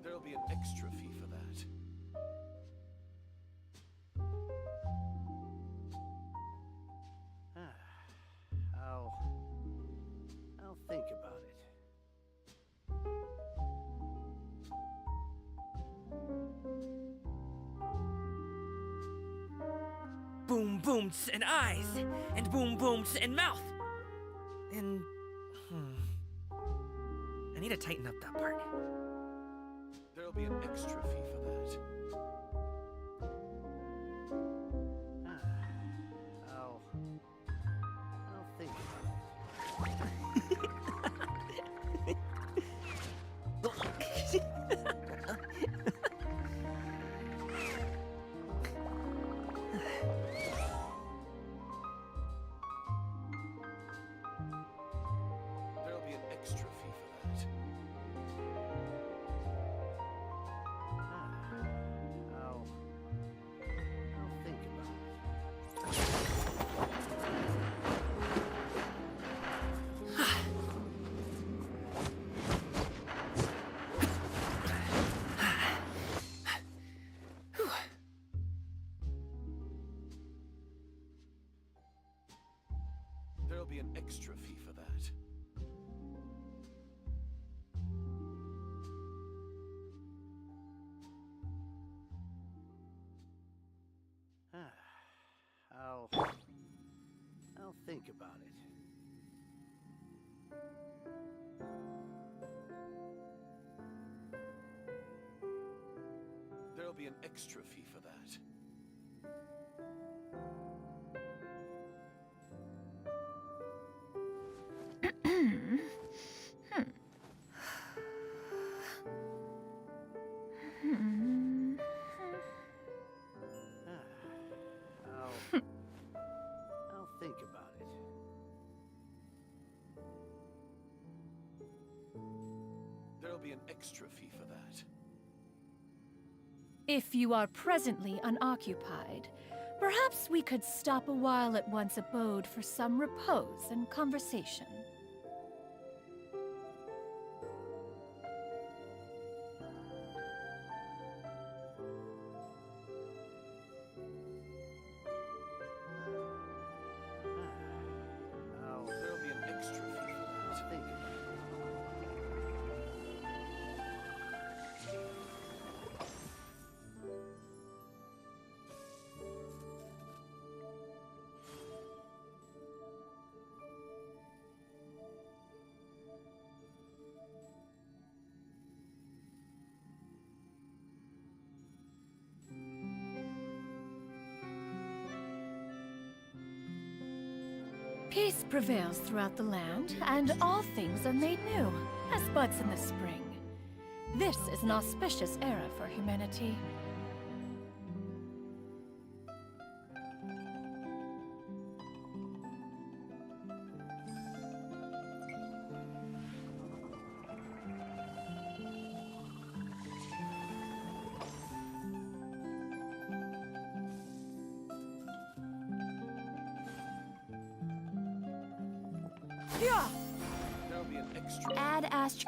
There'll be an extra fee for that. I'll think about it. Boom booms and eyes, and boom booms and mouth. And I need to tighten up that part. There'll be an extra fee for that. I'll think about it. There'll be an extra fee for that. I'll think about it. There'll be an extra fee for that. I'll think about it. There'll be an extra fee for that. I'll think about it. There'll be an extra fee for that. If you are presently unoccupied, perhaps we could stop a while at one's abode for some repose and conversation. There'll be an extra fee for that. Think about it. Peace prevails throughout the land, and all things are made new, as buds in the spring. This is an auspicious era for humanity. There'll be an extra. Add ast.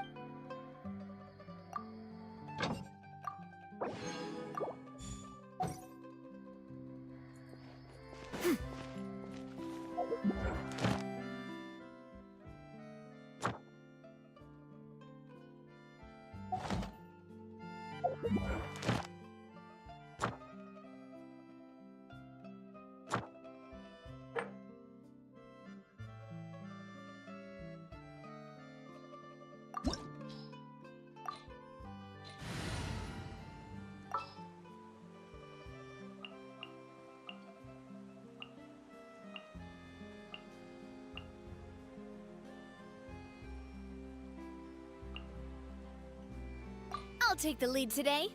I'll take the lead today.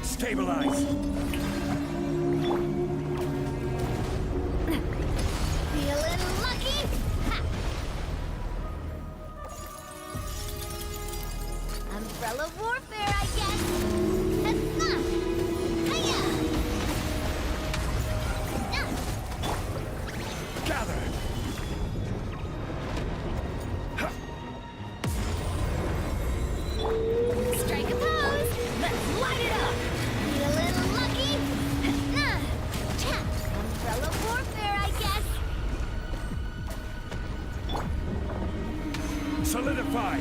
Stabilize! Feeling lucky? Ha! Umbrella warfare, I guess. Ha-ha! Hiya! Gather! Strike a pose! Let's light it up! Feeling lucky? Ha-ha! Cha! Umbrella warfare, I guess. Solidify!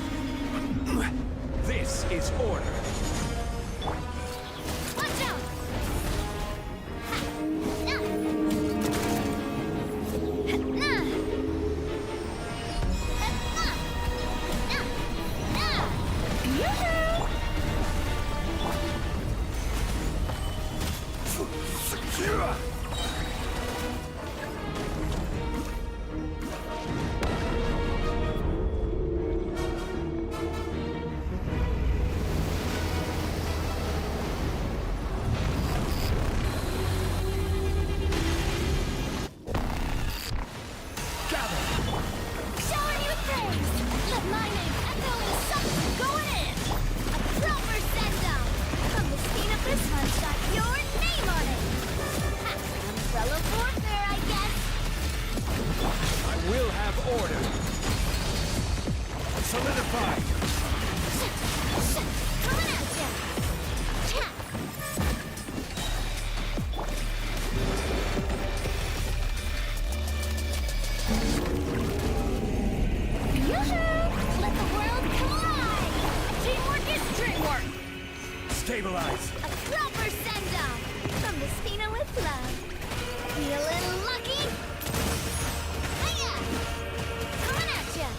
This is order. Watch out! Ha! Na! Ha! Na! Ha! Na! Na! Na! Yoo-hoo! Secure! Showing you praise! Let my name echo in something going in! A proper send-down! From the scene of this one's got your name on it! Ha! Umbrella warfare, I guess! I will have order. Solidify! Coming at ya! Cha! Yoo-hoo! Let the world come alive! Teamwork is dreamwork! Stabilize! A proper send-down! From the Spina with love. Feeling lucky? Hiya! Coming at ya!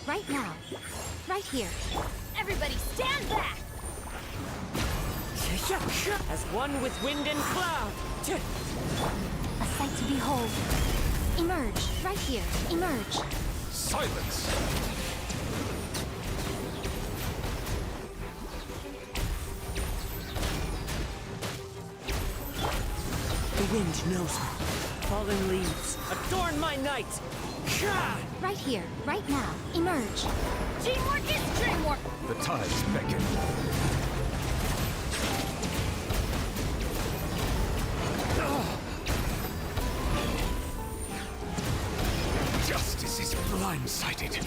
Right now. Right here. Everybody stand back! As one with wind and cloud. A sight to behold. Emerge. Right here. Emerge. Silence! The wind knows me. Fallen leaves, adorn my night. Right here. Right now. Emerge. Teamwork is dreamwork! The tides beckon. Justice is blindsided.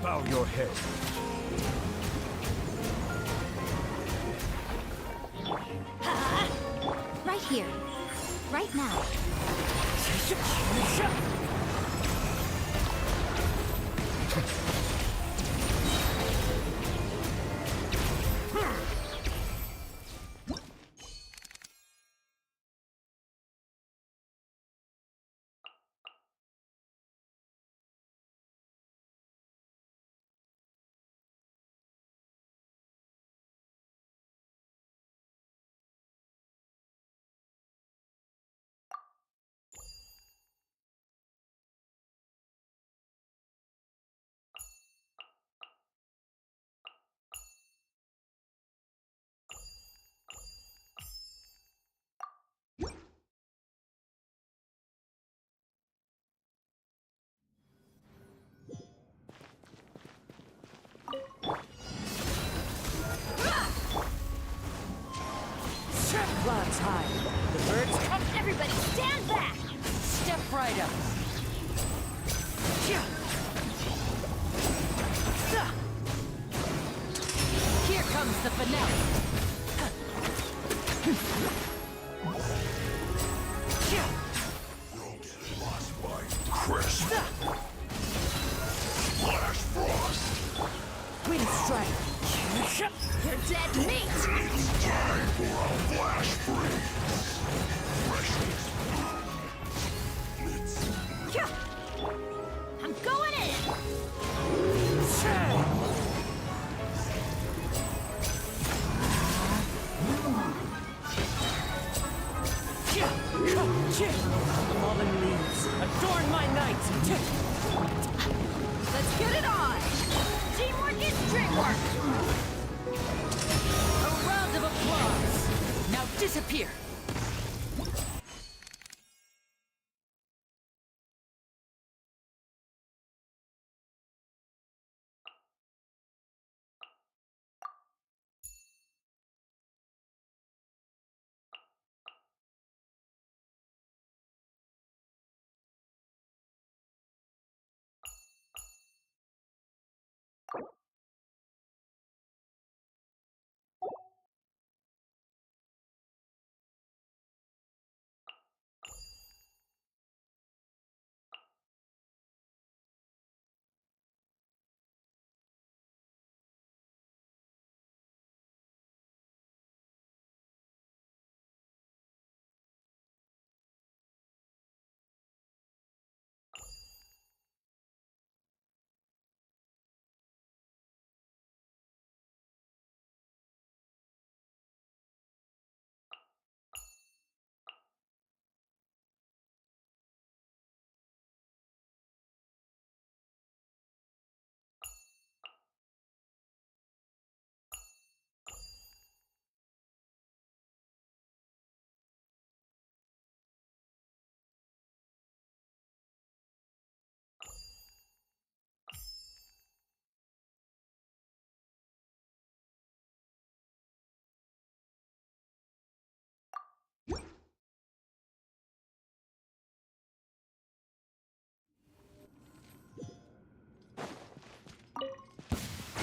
Bow Bow your head. Right here. Right now. Clouds high. The birds come. Everybody stand back! Step right up. Here comes the finale. Crisp. Flash frost. Wind strike. You're dead meat! It's time for a flash freeze. Freshness. I'm going in! Fallen leaves, adorn my night. Let's get it on! Teamwork is dreamwork! A round of applause. Now disappear.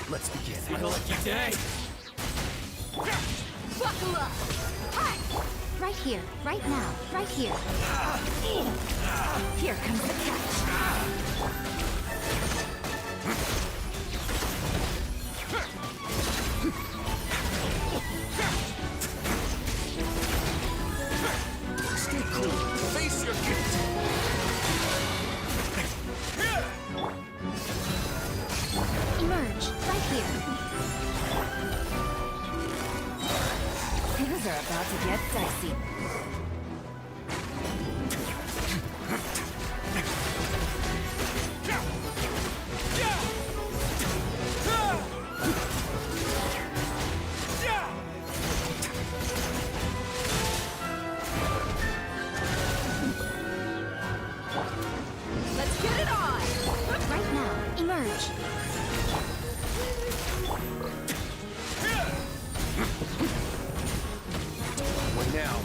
Let's begin. Lucky day. Buckle up! Hi! Right here, right now, right here. Here comes the catch. Stay cool. Face your kids. Emerge, right here. Things are about to get dicey. Let's get it on! Right now, emerge. What now?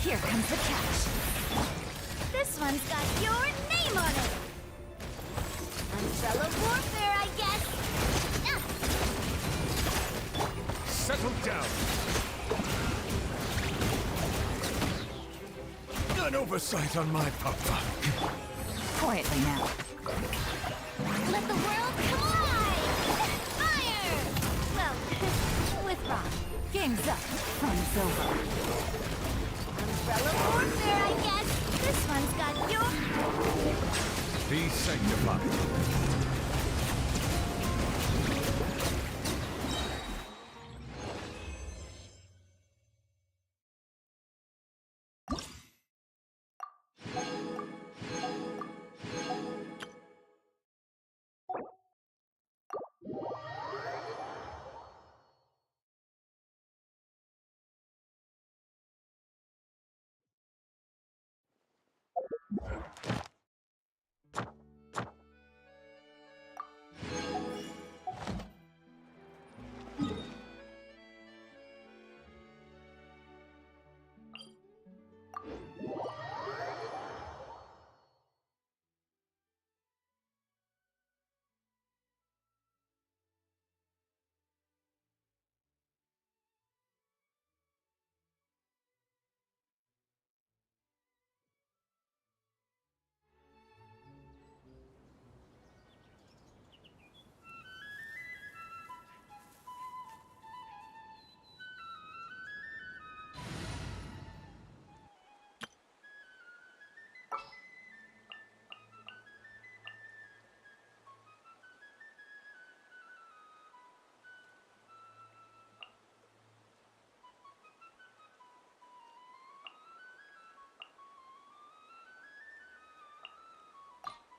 Here comes the catch. This one's got your name on it. Umbrella warfare, I guess. Settle down. An oversight on my part. Quietly now. Let the world come alive! Fire! Well, with rock. Game's up. Fun's over. Umbrella warfare, I guess. This one's got your... Be sanctified.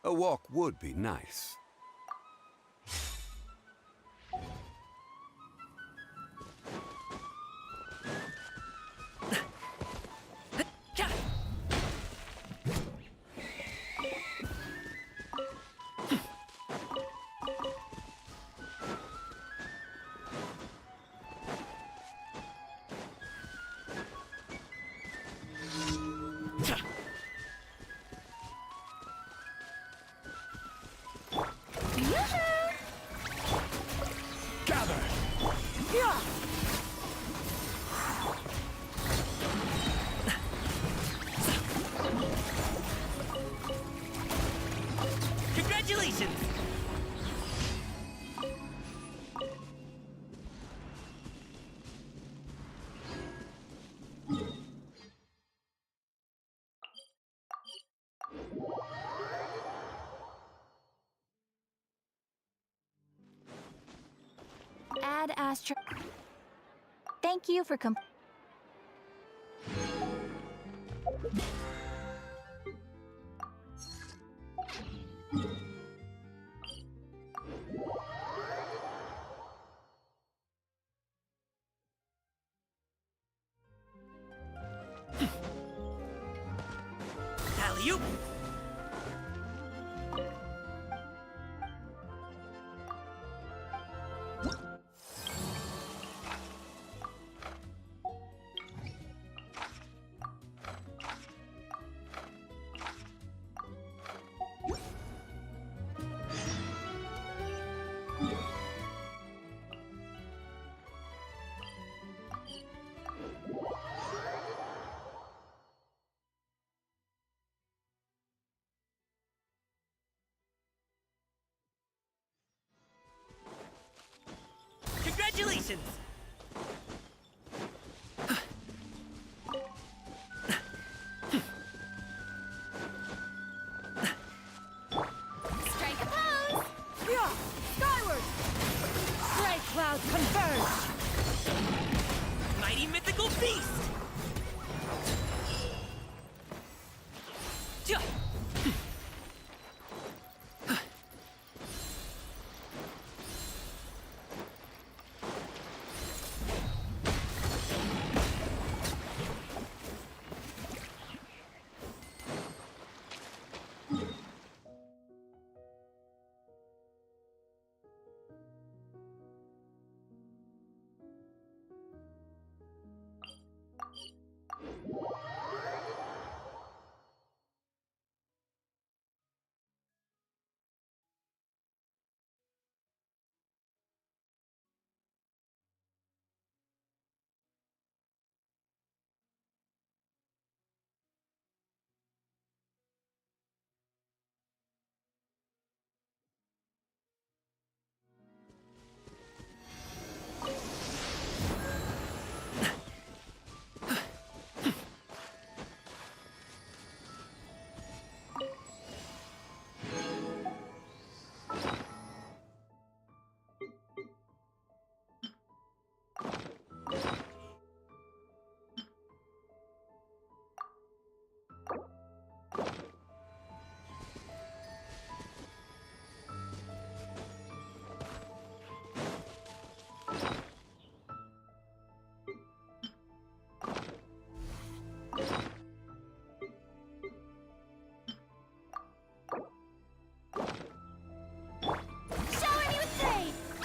A walk would be nice. Congratulations! Add Astro... Thank you for Alley-oop! Congratulations! strike a pose! Yeah! Skyward! Gray clouds converge! Mighty mythical beast! Tja!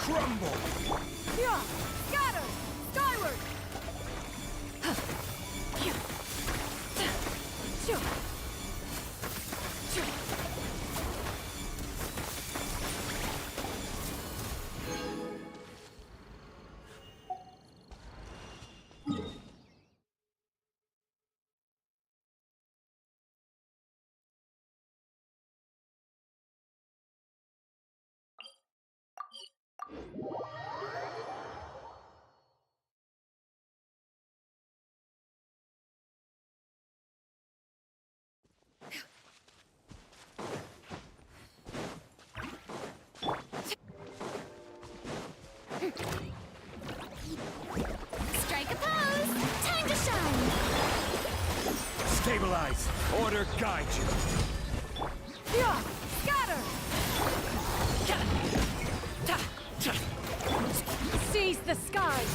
crumble! Yeah! Scatter! Skyward! Strike a pose! Time to shine! Stabilize! Order guide you! Yeah! Scatter! Seize the skies!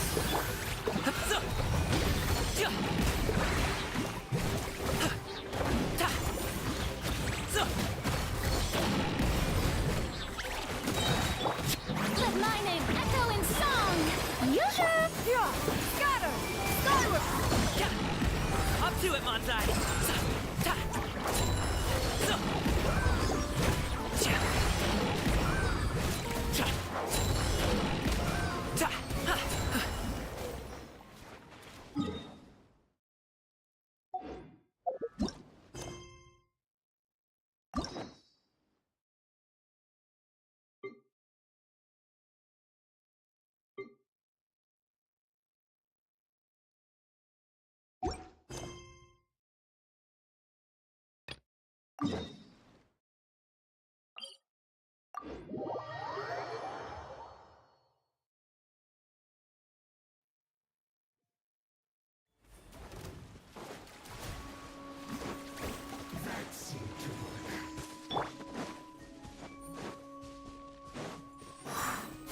Let my name echo in song! Yoo-hoo! Yeah! Scatter! Skyward! Up to it, Manzai!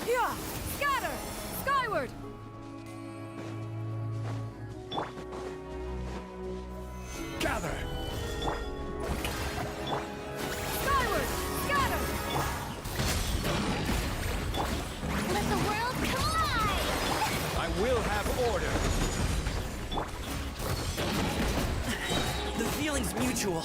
Yeah! Scatter! Skyward! Gather! Skyward! Scatter! Let the world collide! I will have order! The feeling's mutual.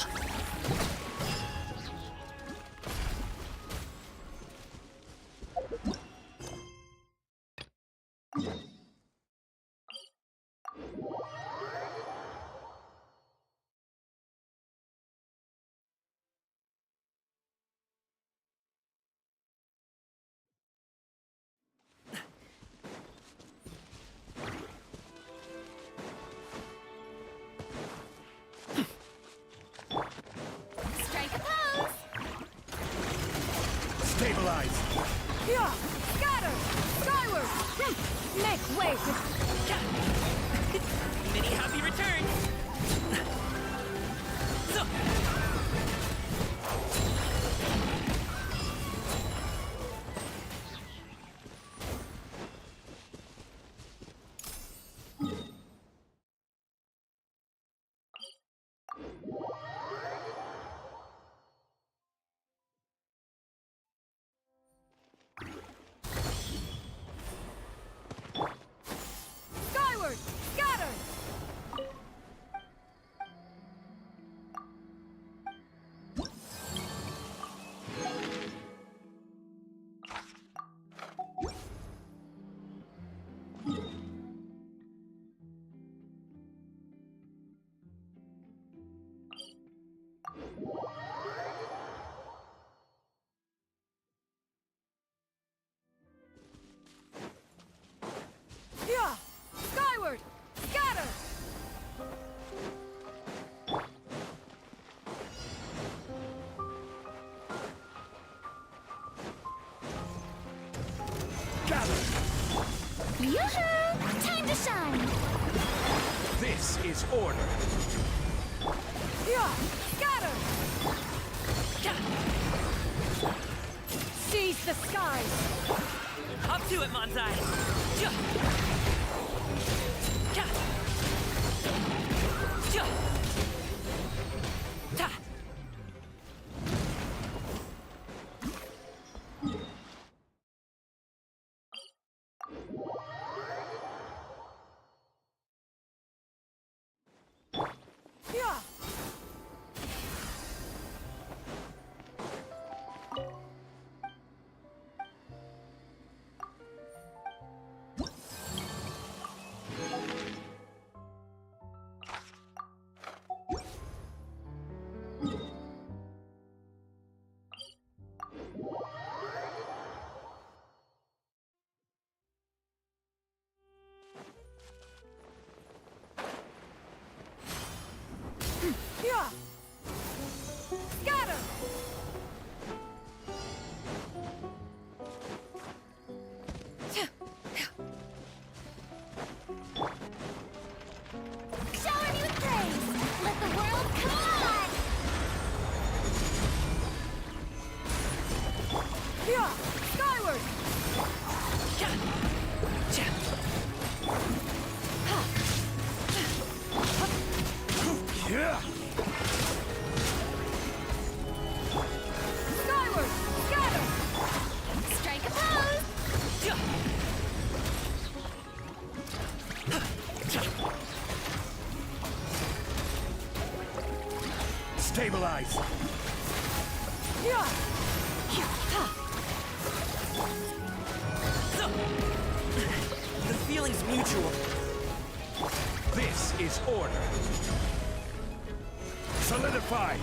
Strike a pose! Stabilize! Yeah! Scatter! Skyward! Make way for... Many happy returns! Skyward! Scatter! Yeah! Skyward! Scatter! Gather! Yoo-hoo! Time to shine! This is order! Yeah! Scatter! Seize the skies! Up to it, Manzai! Yeah! Skyward! Yeah! Skyward! Scatter! Strike a pose! Stabilize! Yeah! The feeling's mutual. This is order. Solidify!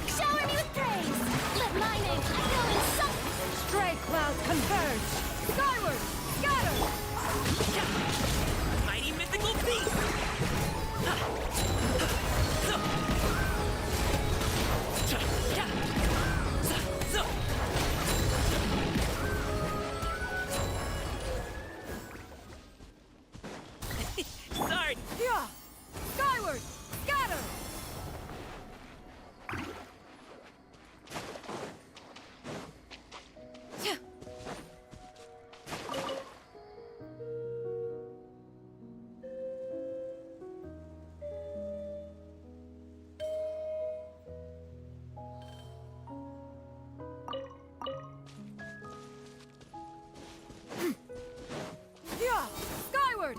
Shower me with praise! Let my name echo in some... Stray clouds converge! Skyward! Scatter! Mighty mythical beast! Sorry! Yeah! Skyward! Scatter! Yeah! Skyward!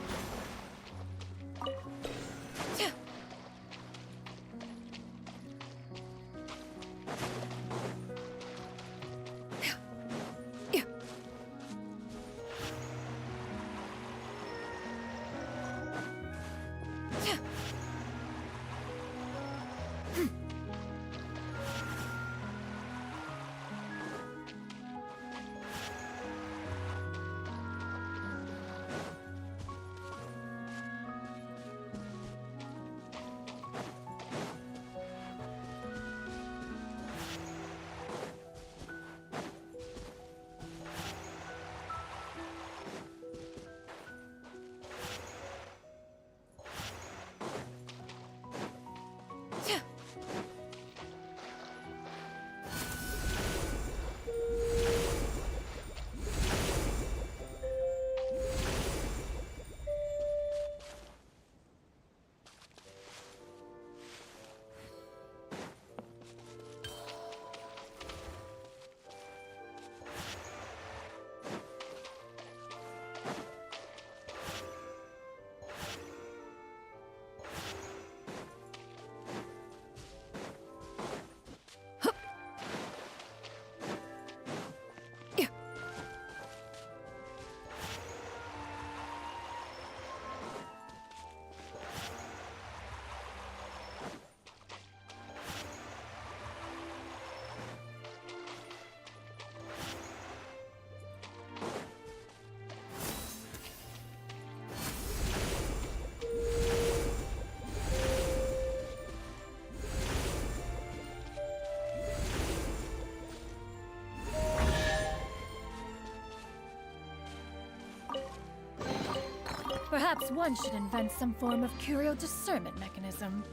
Perhaps one should invent some form of curio discernment mechanism.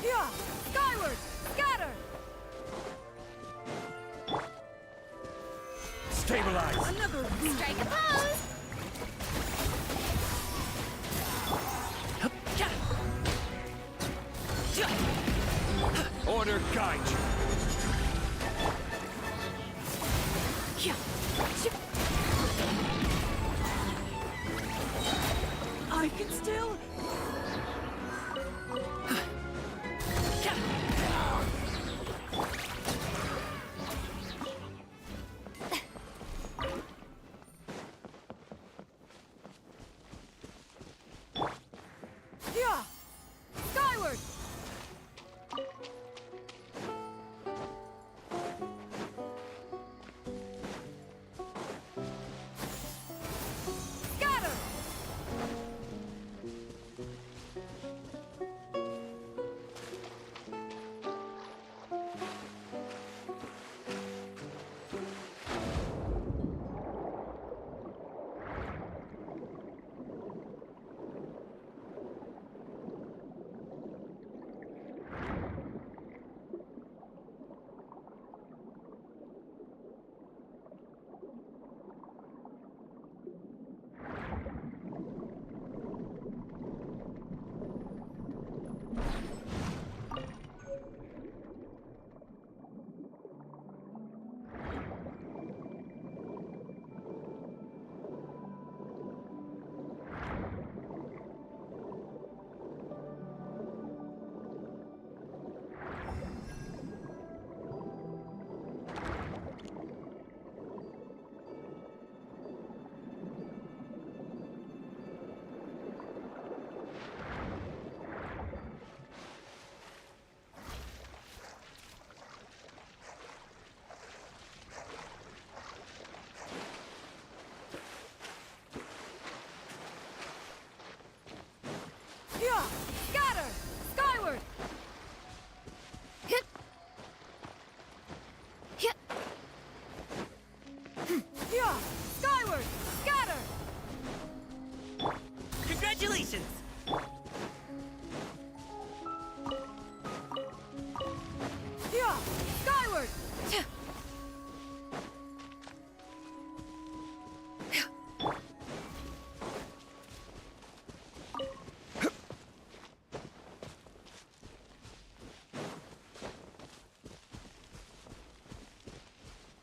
Yeah! Skyward! Scatter! Stabilize! Another Strike a pose! Order guide you! I can still... Yeah! Skyward! Scatter!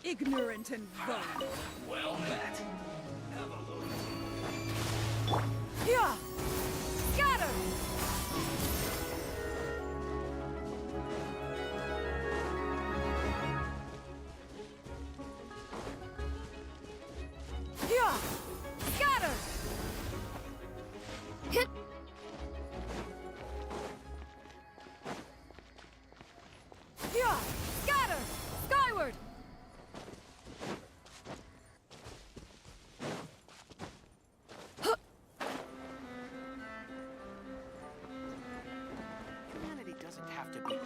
Ignorant and vulgar. Well met. Yeah! Scatter! Yeah! Scatter! Hit! Yeah! Scatter! Skyward! Humanity doesn't have to be land.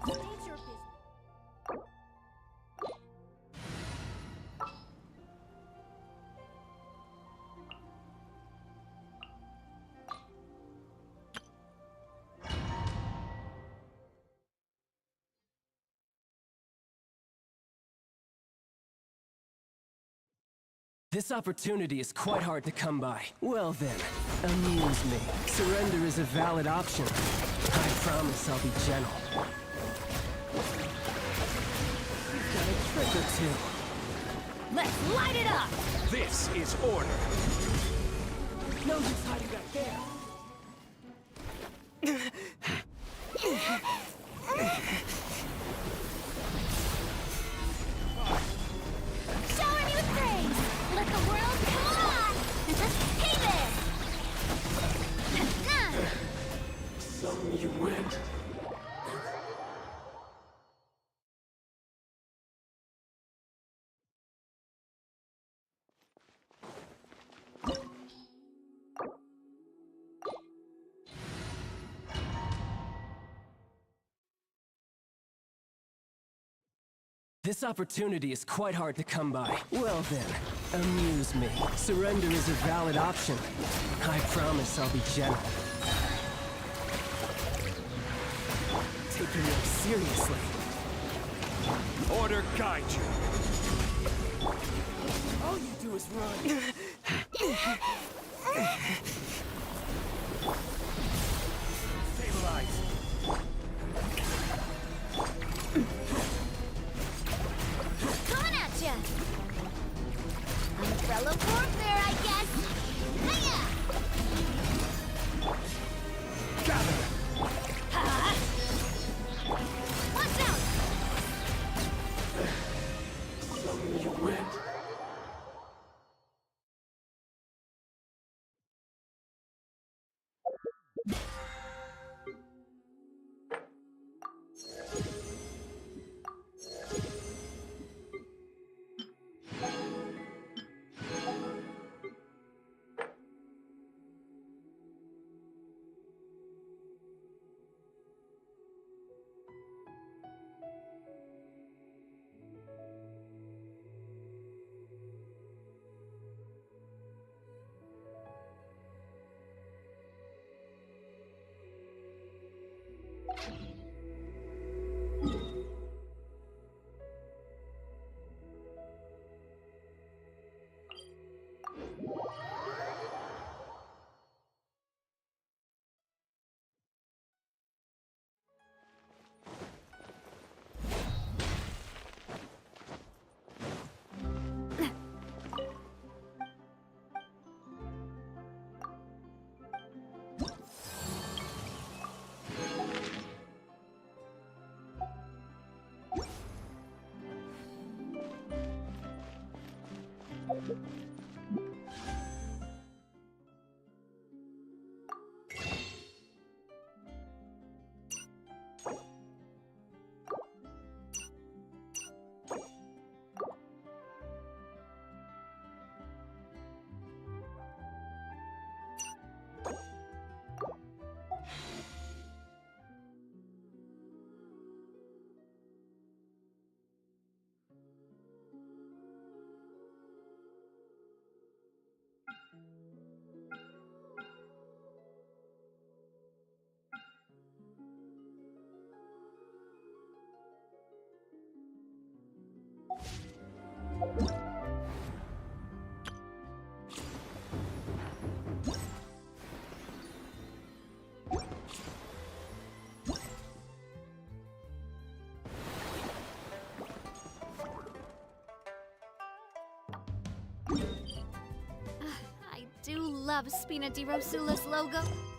State your business. This opportunity is quite hard to come by. Well then, amuse me. Surrender is a valid option. I promise I'll be gentle. You've got a trick or two. Let's light it up! This is order. No use hiding back there. Showing you praise! Let the world come on! Hey there! Some you went. This opportunity is quite hard to come by. Well then, amuse me. Surrender is a valid option. I promise I'll be gentle. Taking it seriously. Order guide you. All you do is run. Stabilize. Coming at ya! Umbrella warfare, I guess! Hiya! Gather. Ha! Watch out! Some you went. I do love Spina di Rosula's logo.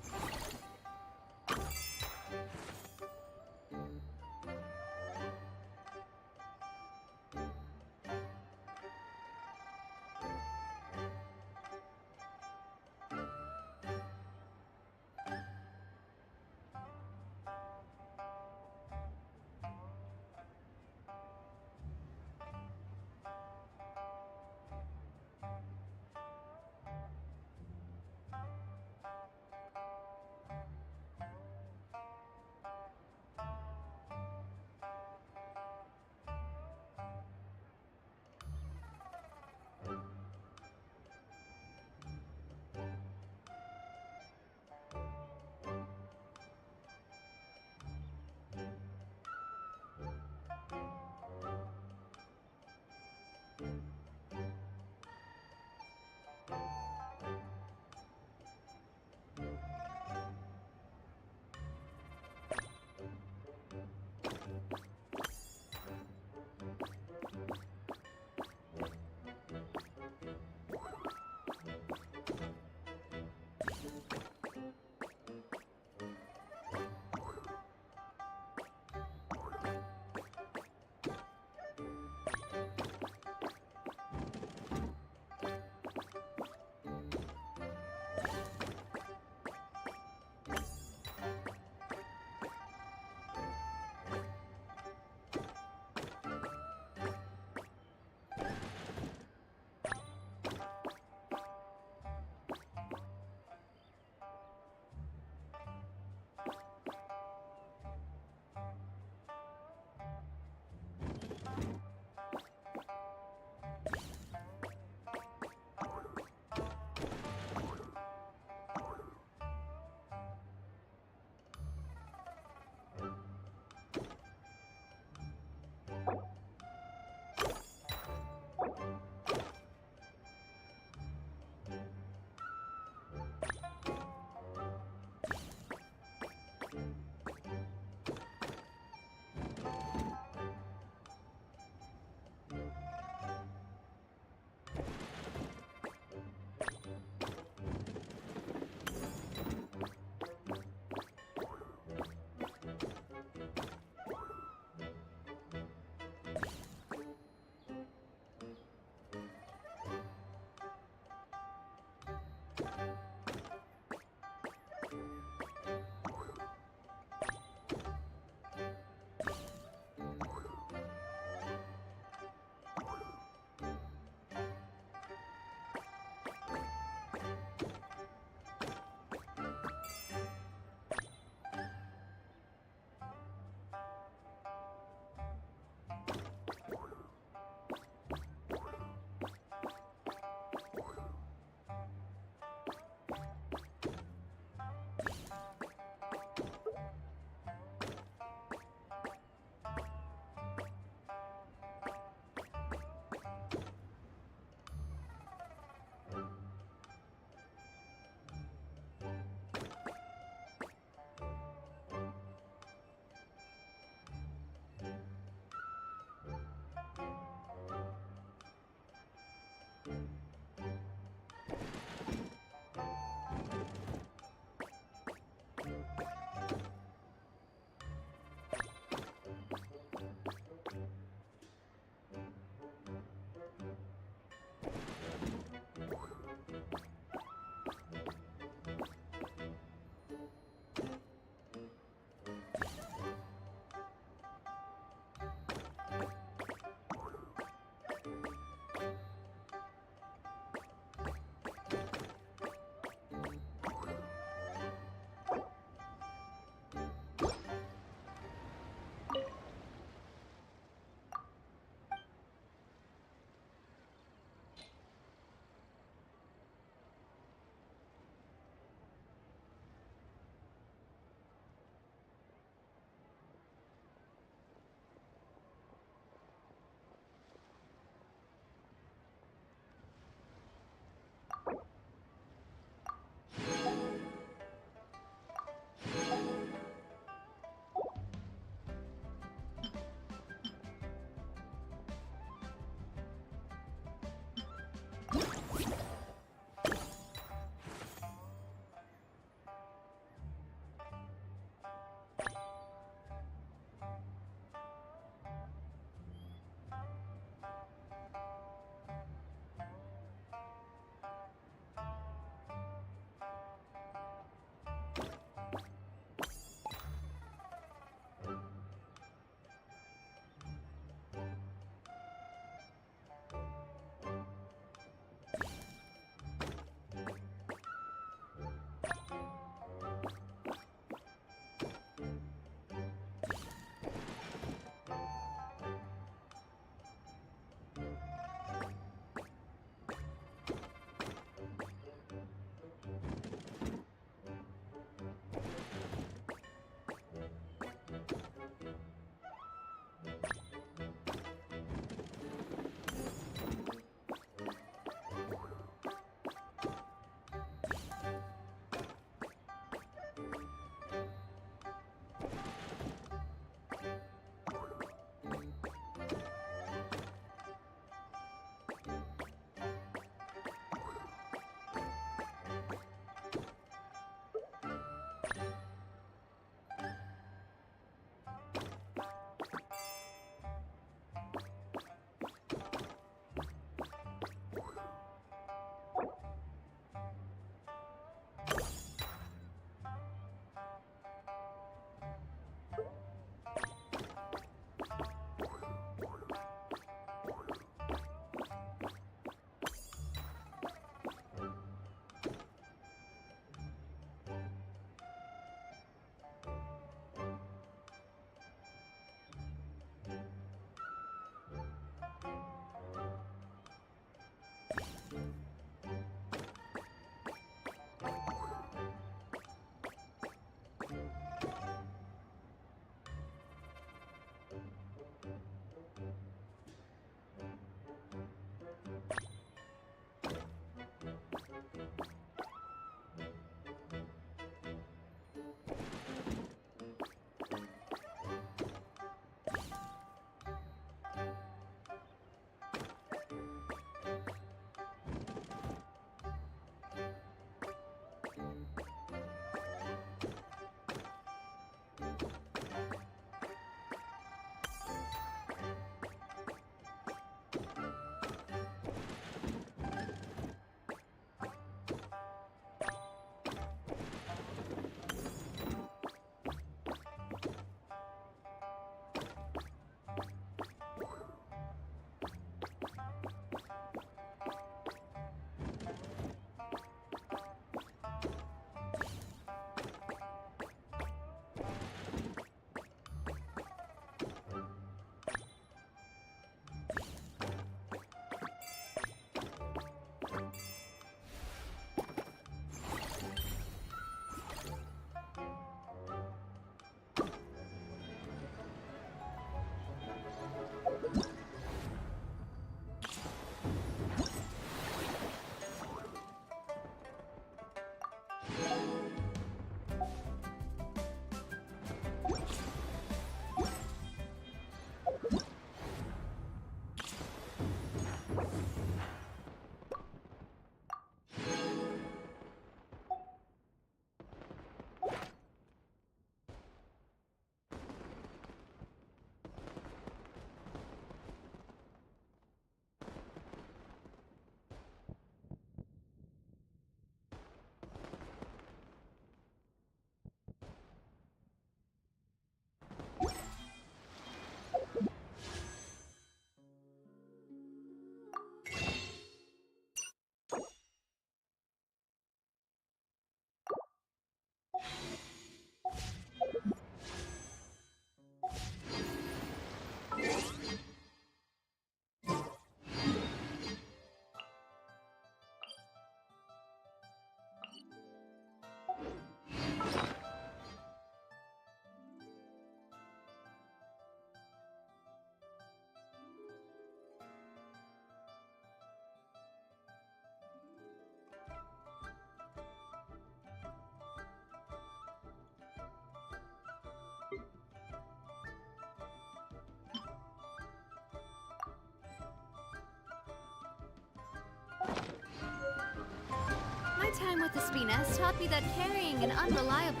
with the Espinas taught me that carrying an unreliable...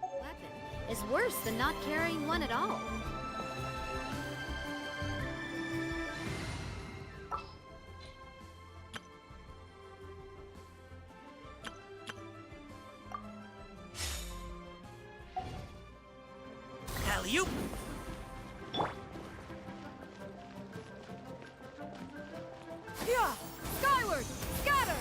weapon is worse than not carrying one at all. Alley-oop! Yeah! Skyward! Scatter!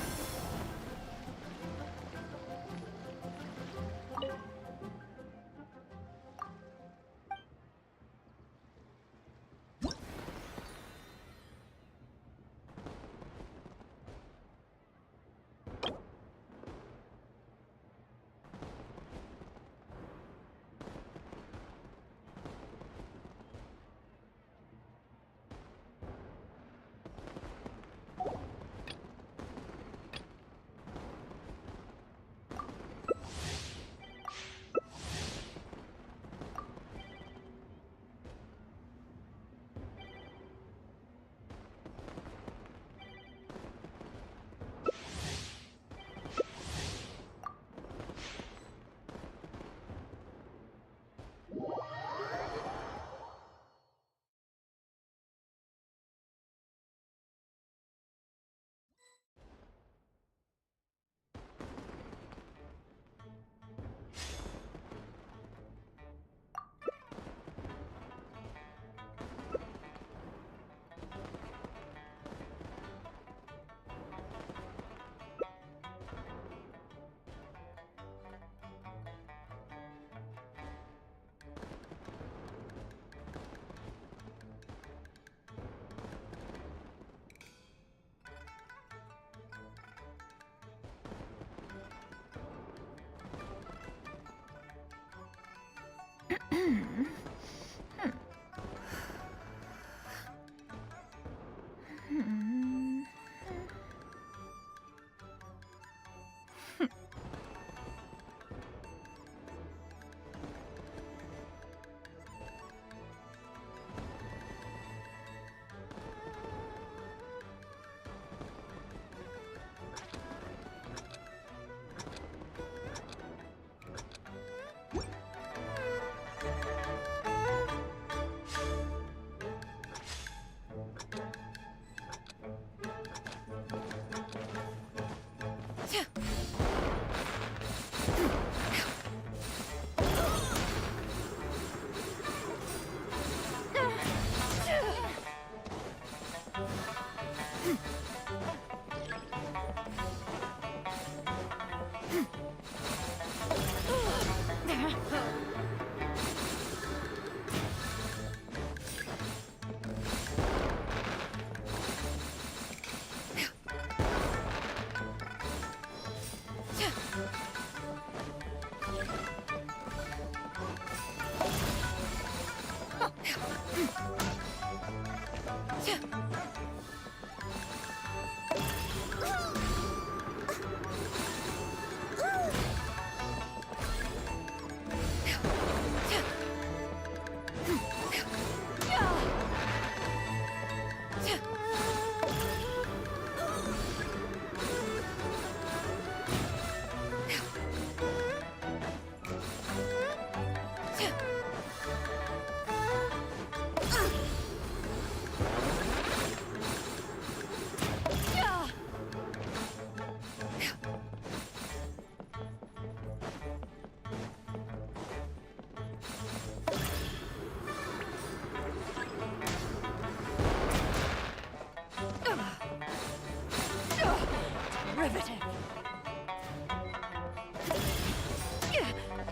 Riveting.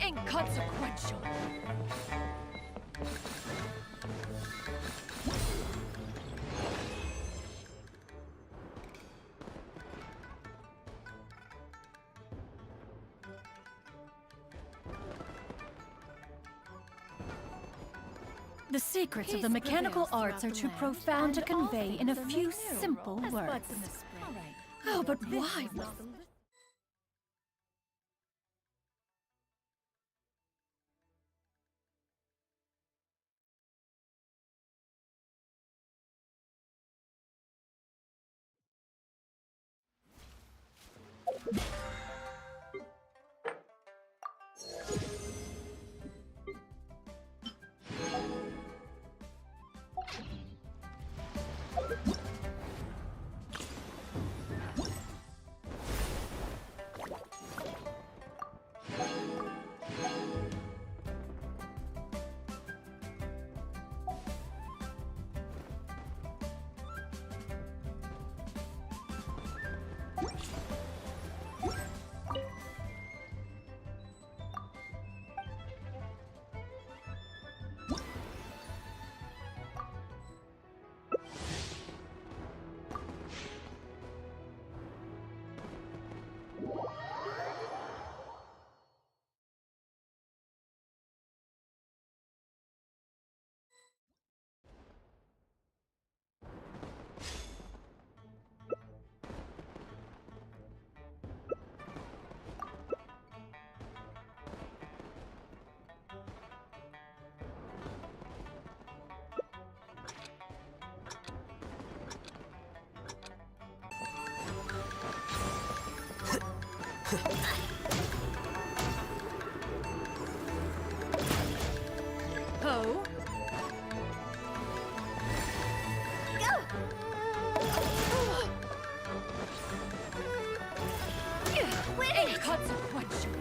Inconsequential. The secrets of the mechanical arts are too profound to convey in a few simple words. Oh, but why? Ho! Inconsequential.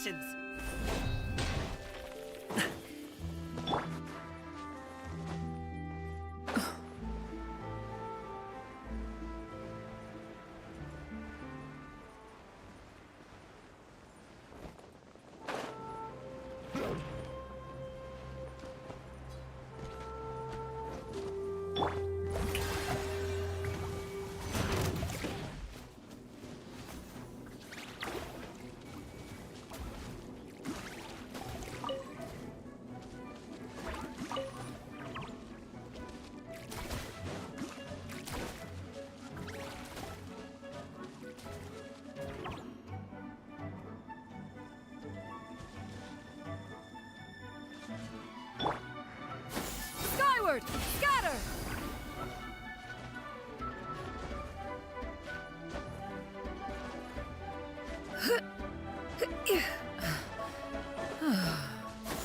directions. Skyward! Scatter!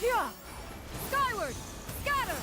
Yeah! Skyward! Scatter!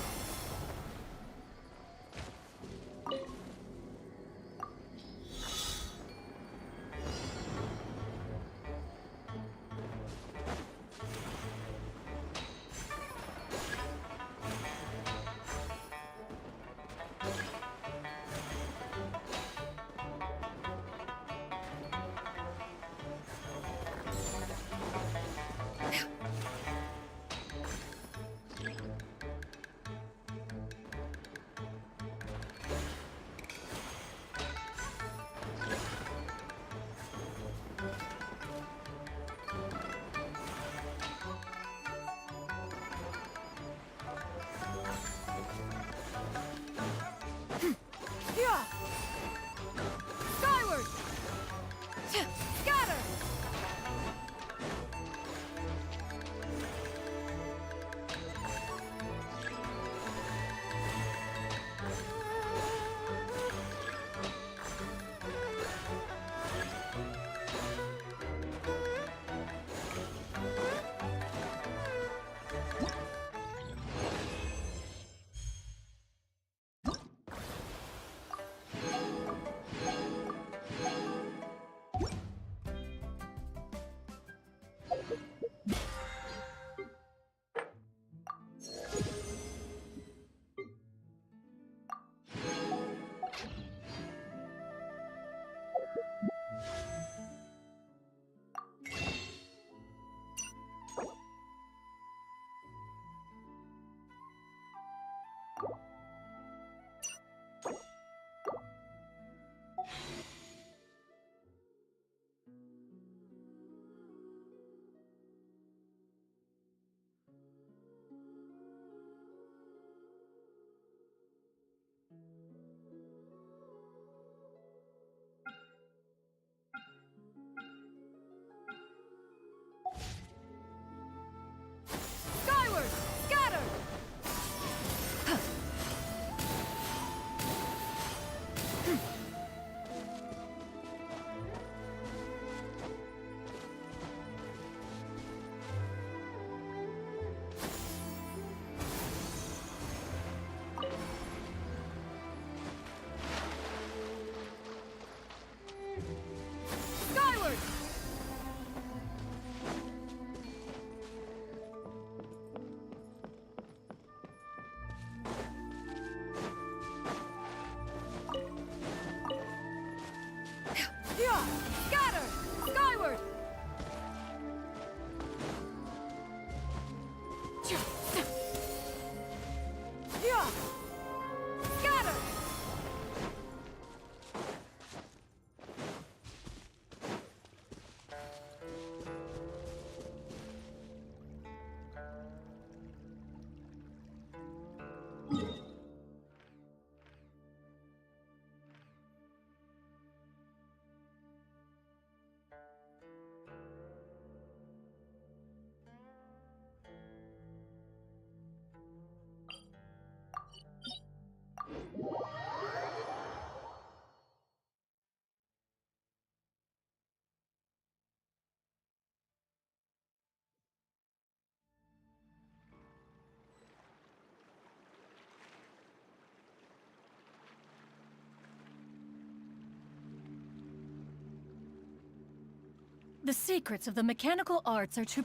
The secrets of the mechanical arts are to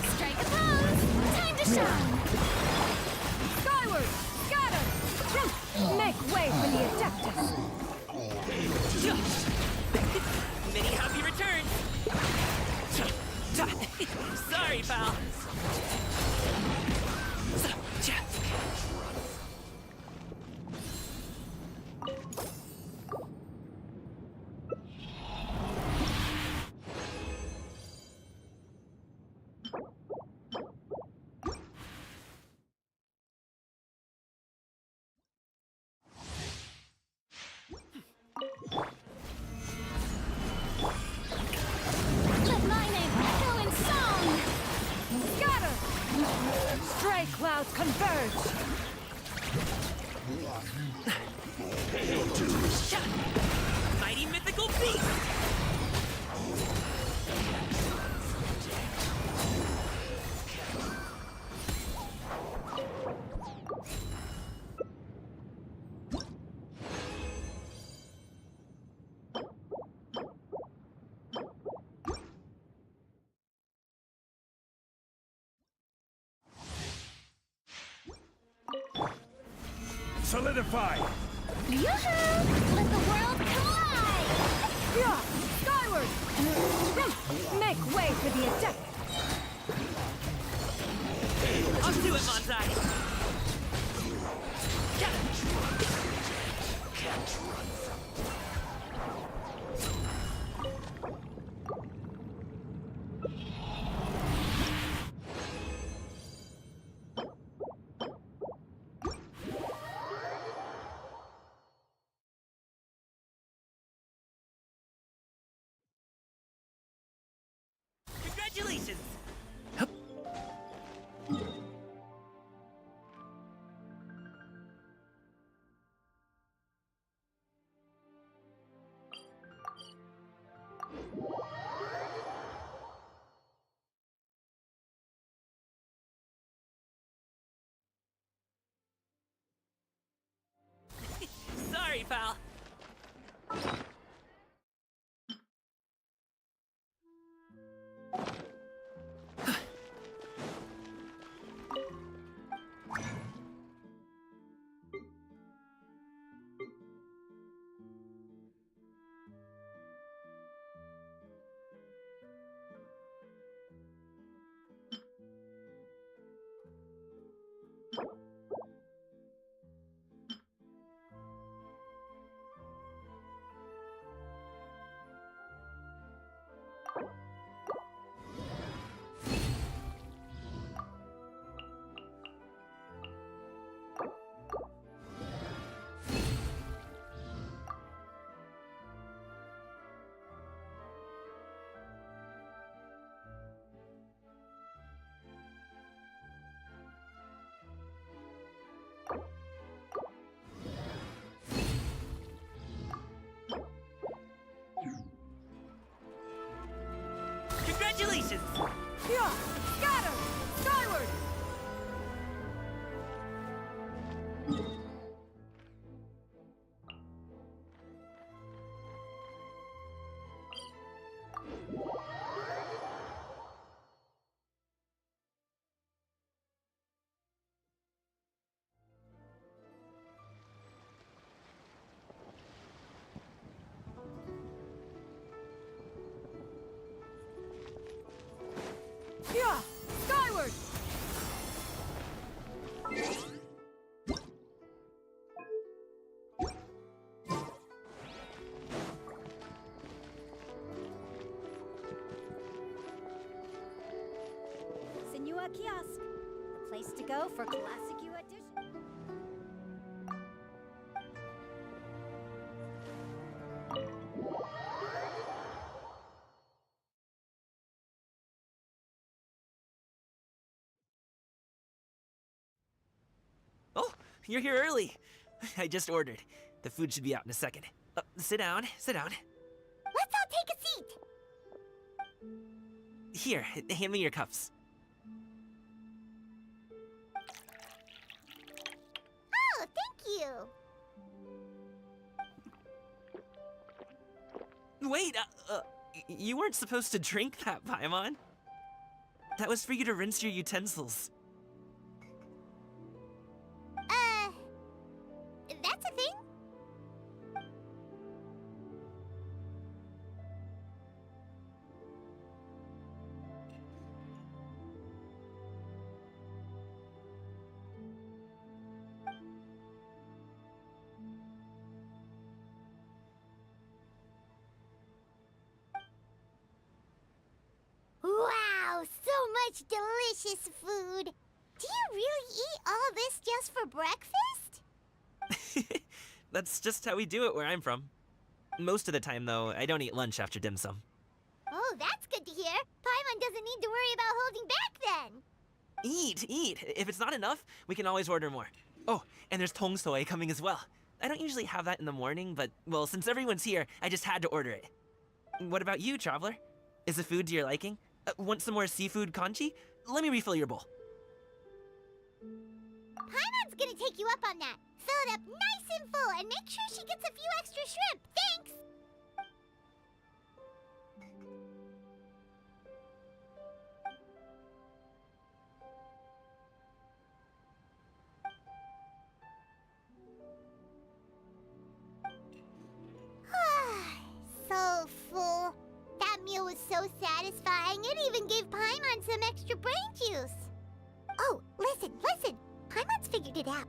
Strike a pose! Time to shine! skyward! Scatter! Make way for the Adeptus! Many happy returns! Sorry, pal. Let my name echo in song! Scatter! Stray clouds converge! Mighty mythical beast! Solidify! Yoo-hoo! Let the world collide! Yeah! Skyward! Make way for the Adeptus! Up to it, Manzai! Congratulations! Sorry, pal. Congratulations! Yeah! Scatter! Skyward! Yeah! Skyward! Senua Kiosk, the place to go for classic U edition. you're here early. I just ordered. The food should be out in a second. Sit down, sit down. Let's all take a seat. Here, hand me your cups. Oh, thank you. Wait, you weren't supposed to drink that, Paimon. That was for you to rinse your utensils. That's a thing? Wow, so much delicious food! Do you really eat all this just for breakfast? That's just how we do it where I'm from. Most of the time, though, I don't eat lunch after dim sum. Oh, that's good to hear. Paimon doesn't need to worry about holding back then. Eat, eat. If it's not enough, we can always order more. Oh, and there's tong soy coming as well. I don't usually have that in the morning, but, well, since everyone's here, I just had to order it. What about you, traveler? Is the food to your liking? Want some more seafood congee? Let me refill your bowl. Paimon's gonna take you up on that. Fill it up nice and full and make sure she gets a few extra shrimp. Thanks! So full. That meal was so satisfying, it even gave Paimon some extra brain juice. Oh, listen. Paimon's figured it out.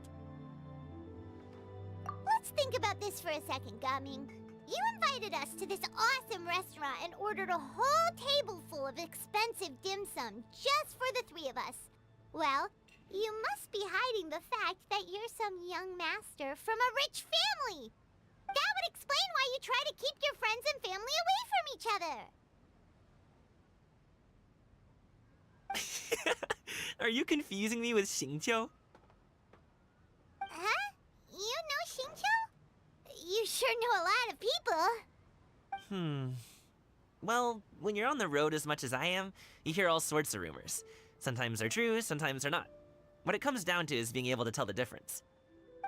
Let's think about this for a second, Gaming. You invited us to this awesome restaurant and ordered a whole table full of expensive dim sum just for the three of us. Well, you must be hiding the fact that you're some young master from a rich family. That would explain why you try to keep your friends and family away from each other. Are you confusing me with Xingqiu? Huh? You know Xingqiu? You sure know a lot of people. Well, when you're on the road as much as I am, you hear all sorts of rumors. Sometimes they're true, sometimes they're not. What it comes down to is being able to tell the difference.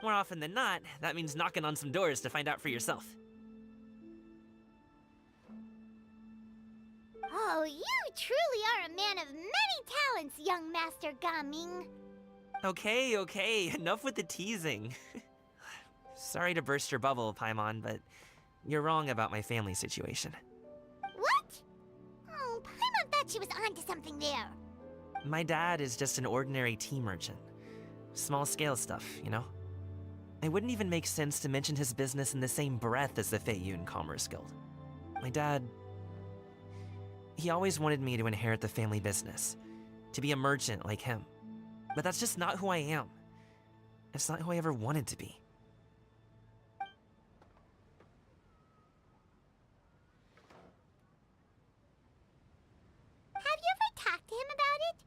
More often than not, that means knocking on some doors to find out for yourself. Oh, you truly are a man of many talents, young Master Gaming. Okay, enough with the teasing. Sorry to burst your bubble, Paimon, but you're wrong about my family situation. What? Oh, Paimon thought she was onto something there. My dad is just an ordinary tea merchant. Small-scale stuff, you know? It wouldn't even make sense to mention his business in the same breath as the 𝂸🂸 Commerce Guild. My dad... he always wanted me to inherit the family business, to be a merchant like him. But that's just not who I am. It's not who I ever wanted to be. Have you ever talked to him about it?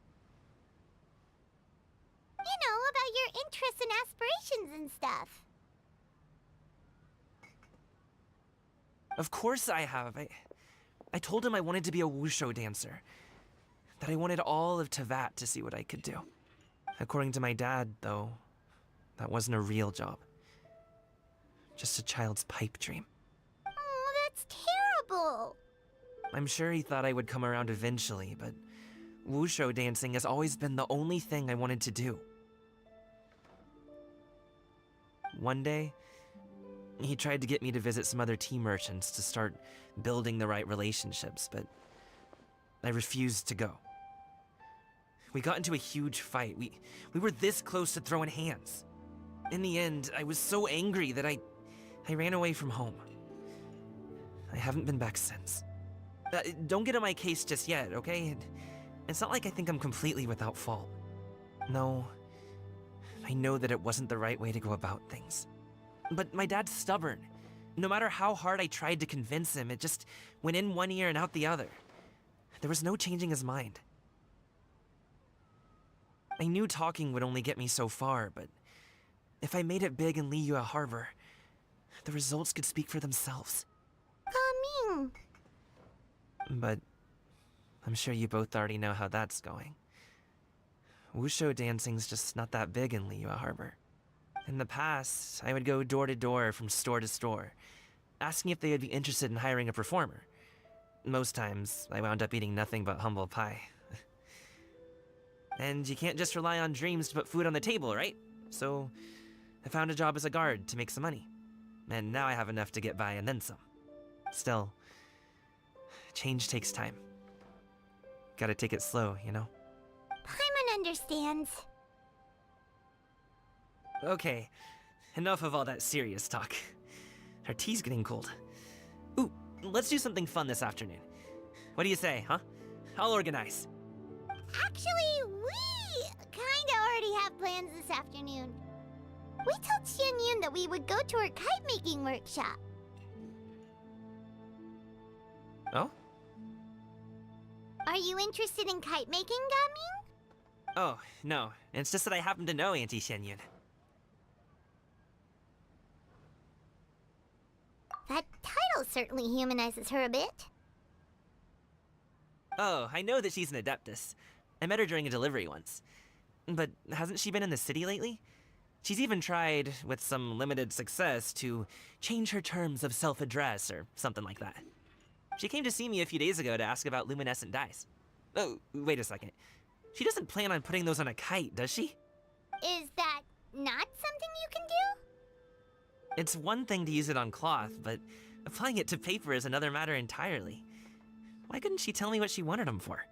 You know, about your interests and aspirations and stuff. Of course I have. I told him I wanted to be a wushu dancer. That I wanted all of 𝂸🂸 to see what I could do. According to my dad, though, that wasn't a real job. Just a child's pipe dream. Oh, that's terrible. I'm sure he thought I would come around eventually, but wushu dancing has always been the only thing I wanted to do. One day, he tried to get me to visit some other tea merchants to start building the right relationships, but I refused to go. We got into a huge fight. We were this close to throwing hands. In the end, I was so angry that I ran away from home. I haven't been back since. Don't get on my case just yet, okay? It's not like I think I'm completely without fault. No, I know that it wasn't the right way to go about things. But my dad's stubborn. No matter how hard I tried to convince him, it just went in one ear and out the other. There was no changing his mind. I knew talking would only get me so far, but If I made it big in Liyue Harbor, the results could speak for themselves. Coming. But I'm sure you both already know how that's going. Wushu dancing's just not that big in Liyue Harbor. In the past, I would go door to door from store to store, asking if they would be interested in hiring a performer. Most times, I wound up eating nothing but humble pie. And you can't just rely on dreams to put food on the table, right? So, I found a job as a guard to make some money. And now I have enough to get by and then some. Still, change takes time. Gotta take it slow, you know? Paimon understands. Okay, enough of all that serious talk. Our tea's getting cold. Ooh, let's do something fun this afternoon. What do you say, huh? I'll organize. Actually, we kinda already have plans this afternoon. We told Chenyu that we would go to her kite-making workshop. Oh? Are you interested in kite-making, Gaming? Oh, no. It's just that I happen to know Auntie Chenyu. That title certainly humanizes her a bit. Oh, I know that she's an Adeptus. I met her during a delivery once. But hasn't she been in the city lately? She's even tried, with some limited success, to change her terms of self-address or something like that. She came to see me a few days ago to ask about luminescent dyes. Oh, wait a second. She doesn't plan on putting those on a kite, does she? Is that not something you can do? It's one thing to use it on cloth, but applying it to paper is another matter entirely. Why couldn't she tell me what she wanted them for?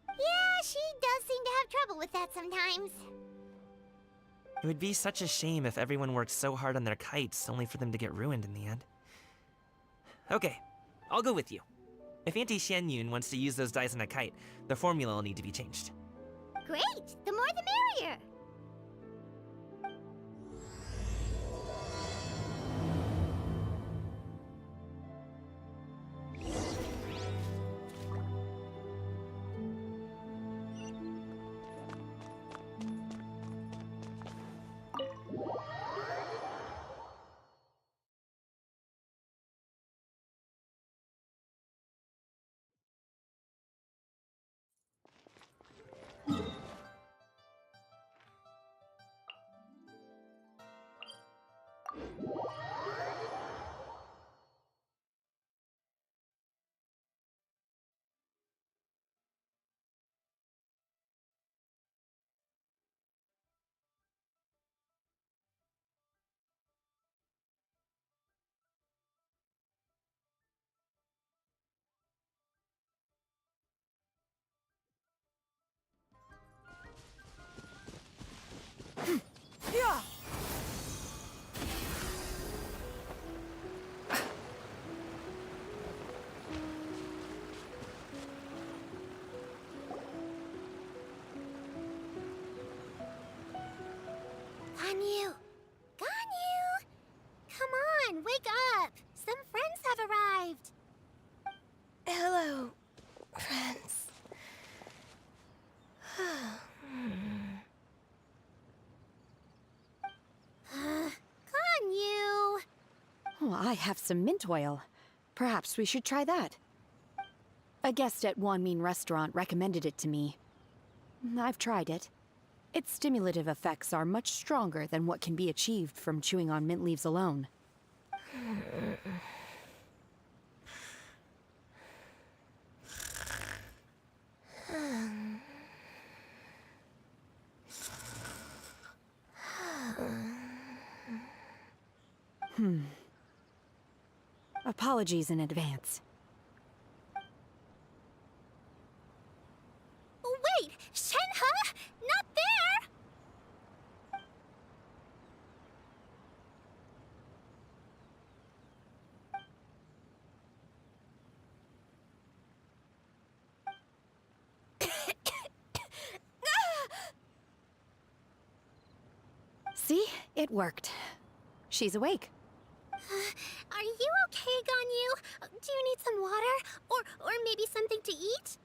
Yeah, she does seem to have trouble with that sometimes. It would be such a shame if everyone worked so hard on their kites only for them to get ruined in the end. Okay, I'll go with you. If Auntie Chenyu wants to use those dyes on a kite, the formula will need to be changed. Great! The more the merrier! Ganyu! Ganyu! Come on, wake up! Some friends have arrived! Hello, friends. Ganyu! Oh, I have some mint oil. Perhaps we should try that. A guest at Wanmin Restaurant recommended it to me. I've tried it. Its stimulative effects are much stronger than what can be achieved from chewing on mint leaves alone. Apologies in advance. Wait! Shenhe? Not there! See? It worked. She's awake. Are you okay, Ganyu? Do you need some water? Or maybe something to eat?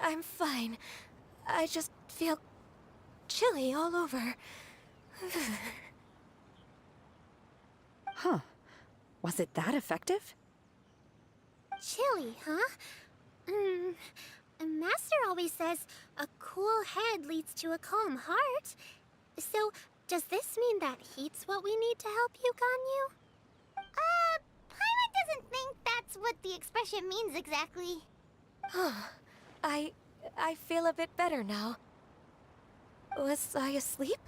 I'm fine. I just feel chilly all over. Huh. Was it that effective? Chilly, huh? Master always says a cool head leads to a calm heart. So, does this mean that heat's what we need to help you, Ganyu? Paimon doesn't think that's what the expression means exactly. I feel a bit better now. Was I asleep?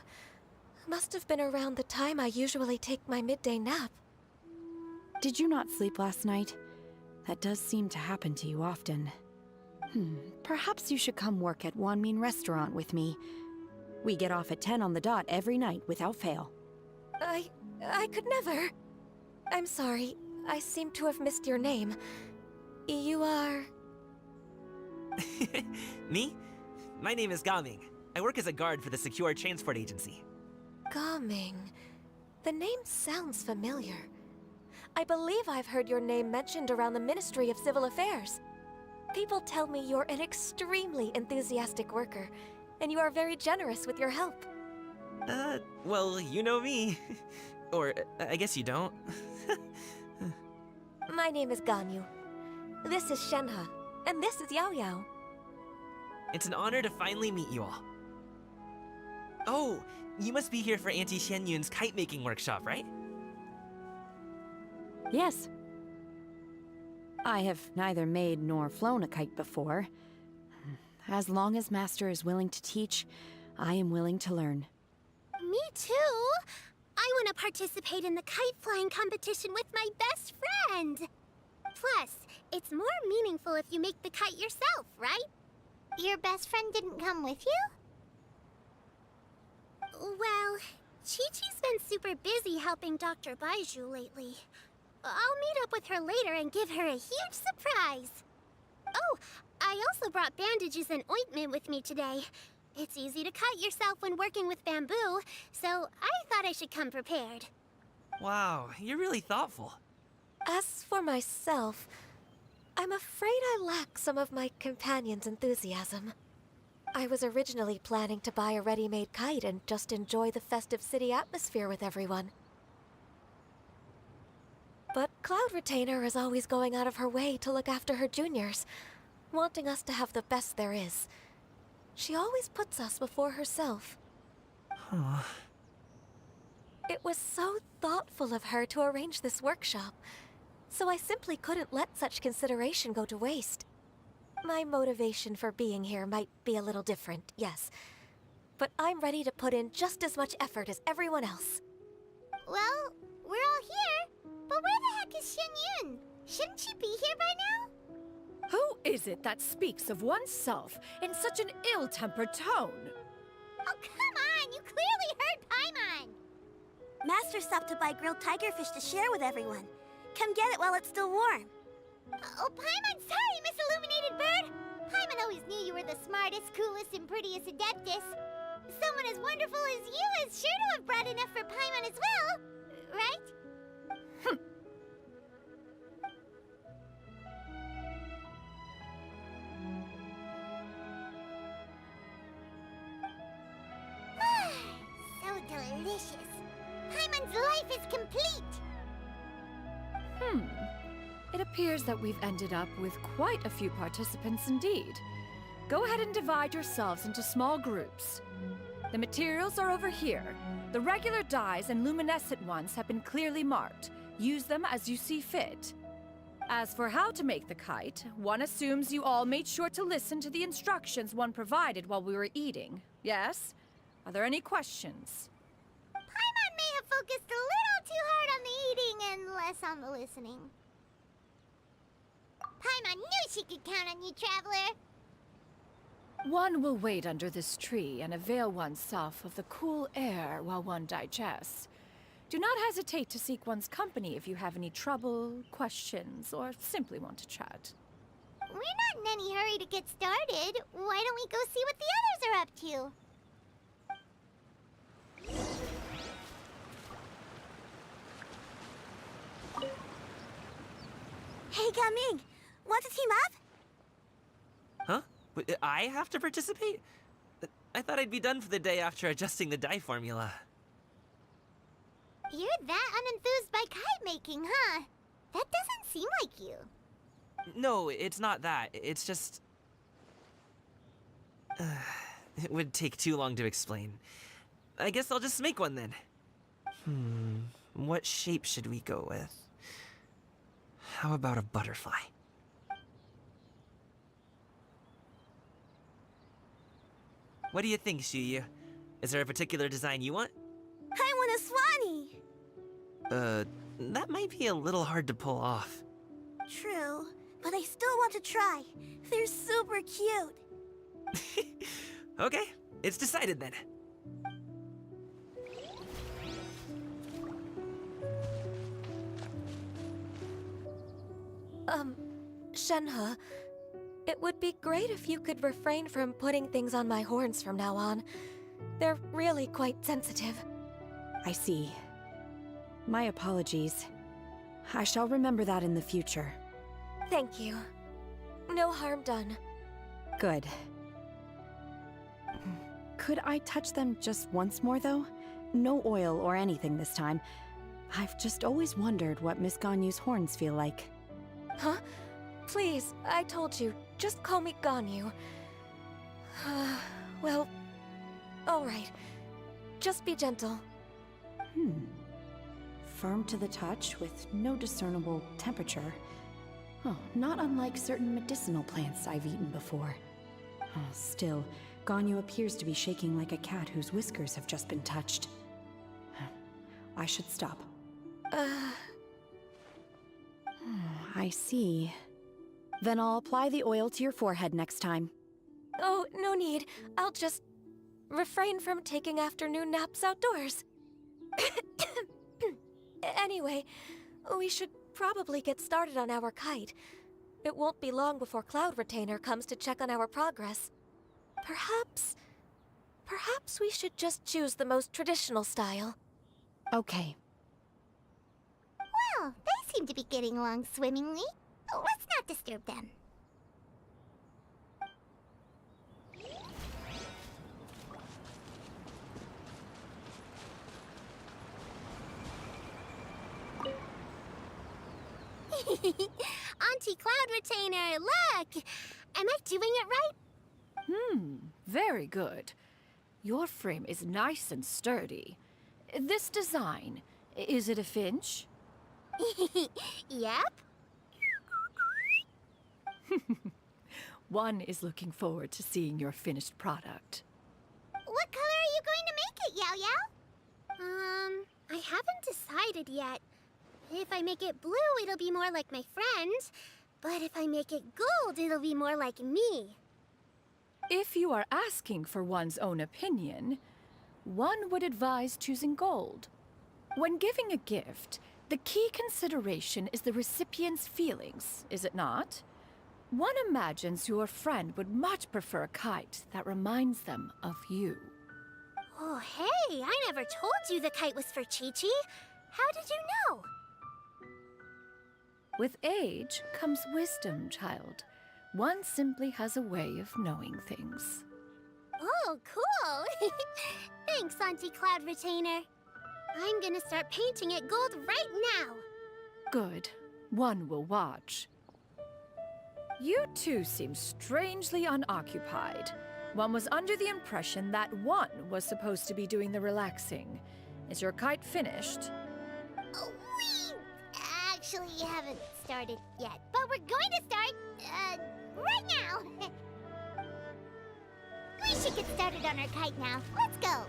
Must have been around the time I usually take my midday nap. Did you not sleep last night? That does seem to happen to you often. Perhaps you should come work at Wanmin Restaurant with me. We get off at 10 on the dot every night without fail. I could never. I'm sorry. I seem to have missed your name. You are... Me? My name is Gaming. I work as a guard for the Secure Transport Agency. Gaming. The name sounds familiar. I believe I've heard your name mentioned around the Ministry of Civil Affairs. People tell me you're an extremely enthusiastic worker, and you are very generous with your help. Well, you know me. Or, I guess you don't. My name is Ganyu. This is Shenhe, and this is Yao Yao. It's an honor to finally meet you all. Oh, you must be here for Auntie Shenyun's kite-making workshop, right? Yes. I have neither made nor flown a kite before. As long as Master is willing to teach, I am willing to learn. Me too! I want to participate in the kite flying competition with my best friend! Plus, it's more meaningful if you make the kite yourself, right? Your best friend didn't come with you? Well, Chi-Chi's been super busy helping Dr. Baizhu lately. I'll meet up with her later and give her a huge surprise. Oh, I also brought bandages and ointment with me today. It's easy to cut yourself when working with bamboo, so I thought I should come prepared. Wow, you're really thoughtful. As for myself, I'm afraid I lack some of my companion's enthusiasm. I was originally planning to buy a ready-made kite and just enjoy the festive city atmosphere with everyone. But Cloud Retainer is always going out of her way to look after her juniors, wanting us to have the best there is. She always puts us before herself. Huh. It was so thoughtful of her to arrange this workshop, so I simply couldn't let such consideration go to waste. My motivation for being here might be a little different, yes, but I'm ready to put in just as much effort as everyone else. Well, we're all here, but where the heck is Shenyun? Shouldn't she be here by now? Who is it that speaks of oneself in such an ill-tempered tone? Oh, come on! You clearly heard Paimon! Master stopped to buy grilled tigerfish to share with everyone. Come get it while it's still warm. Oh, Paimon, sorry, Miss Illuminated Bird! Paimon always knew you were the smartest, coolest, and prettiest Adeptus. Someone as wonderful as you is sure to have brought enough for Paimon as well, right? So delicious. Paimon's life is complete. It appears that we've ended up with quite a few participants indeed. Go ahead and divide yourselves into small groups. The materials are over here. The regular dyes and luminescent ones have been clearly marked. Use them as you see fit. As for how to make the kite, one assumes you all made sure to listen to the instructions one provided while we were eating. Yes? Are there any questions? Paimon may have focused a little too hard on the eating and less on the listening. Paimon knew she could count on you, Traveler. One will wait under this tree and avail oneself of the cool air while one digests. Do not hesitate to seek one's company if you have any trouble, questions, or simply want to chat. We're not in any hurry to get started. Why don't we go see what the others are up to? Hey, Gaming! Want to team up? Huh? But I have to participate? I thought I'd be done for the day after adjusting the dye formula. You're that unenthused by kite making, huh? That doesn't seem like you. No, it's not that. It's just... it would take too long to explain. I guess I'll just make one then. What shape should we go with? How about a butterfly? What do you think, Shuyu? Is there a particular design you want? I want a swanee! That might be a little hard to pull off. True, but I still want to try. They're super cute. Okay, it's decided then. Shenhe, it would be great if you could refrain from putting things on my horns from now on. They're really quite sensitive. I see. My apologies. I shall remember that in the future. Thank you. No harm done. Good. Could I touch them just once more, though? No oil or anything this time. I've just always wondered what Miss Ganyu's horns feel like. Huh? Please, I told you, just call me Ganyu. Well, alright. Just be gentle. Firm to the touch with no discernible temperature. Oh, not unlike certain medicinal plants I've eaten before. Still, Ganyu appears to be shaking like a cat whose whiskers have just been touched. I should stop. I see. Then I'll apply the oil to your forehead next time. Oh, no need. I'll just refrain from taking afternoon naps outdoors. Anyway, we should probably get started on our kite. It won't be long before Cloud Retainer comes to check on our progress. Perhaps we should just choose the most traditional style. Okay. Well, they seem to be getting along swimmingly. Let's not disturb them. Auntie Cloud Retainer, look! Am I doing it right? Very good. Your frame is nice and sturdy. This design, is it a finch? Yep. One is looking forward to seeing your finished product. What color are you going to make it, Yao Yao? I haven't decided yet. If I make it blue, it'll be more like my friend. But if I make it gold, it'll be more like me. If you are asking for one's own opinion, one would advise choosing gold. When giving a gift, the key consideration is the recipient's feelings, is it not? One imagines your friend would much prefer a kite that reminds them of you. Oh, hey, I never told you the kite was for Chi-Chi. How did you know? With age comes wisdom, child. One simply has a way of knowing things. Oh, cool! Thanks, Auntie Cloud Retainer. I'm gonna start painting it gold right now. Good. One will watch. You two seem strangely unoccupied. One was under the impression that one was supposed to be doing the relaxing. Is your kite finished? We actually haven't started yet, but we're going to start, right now. We should get started on our kite now. Let's go.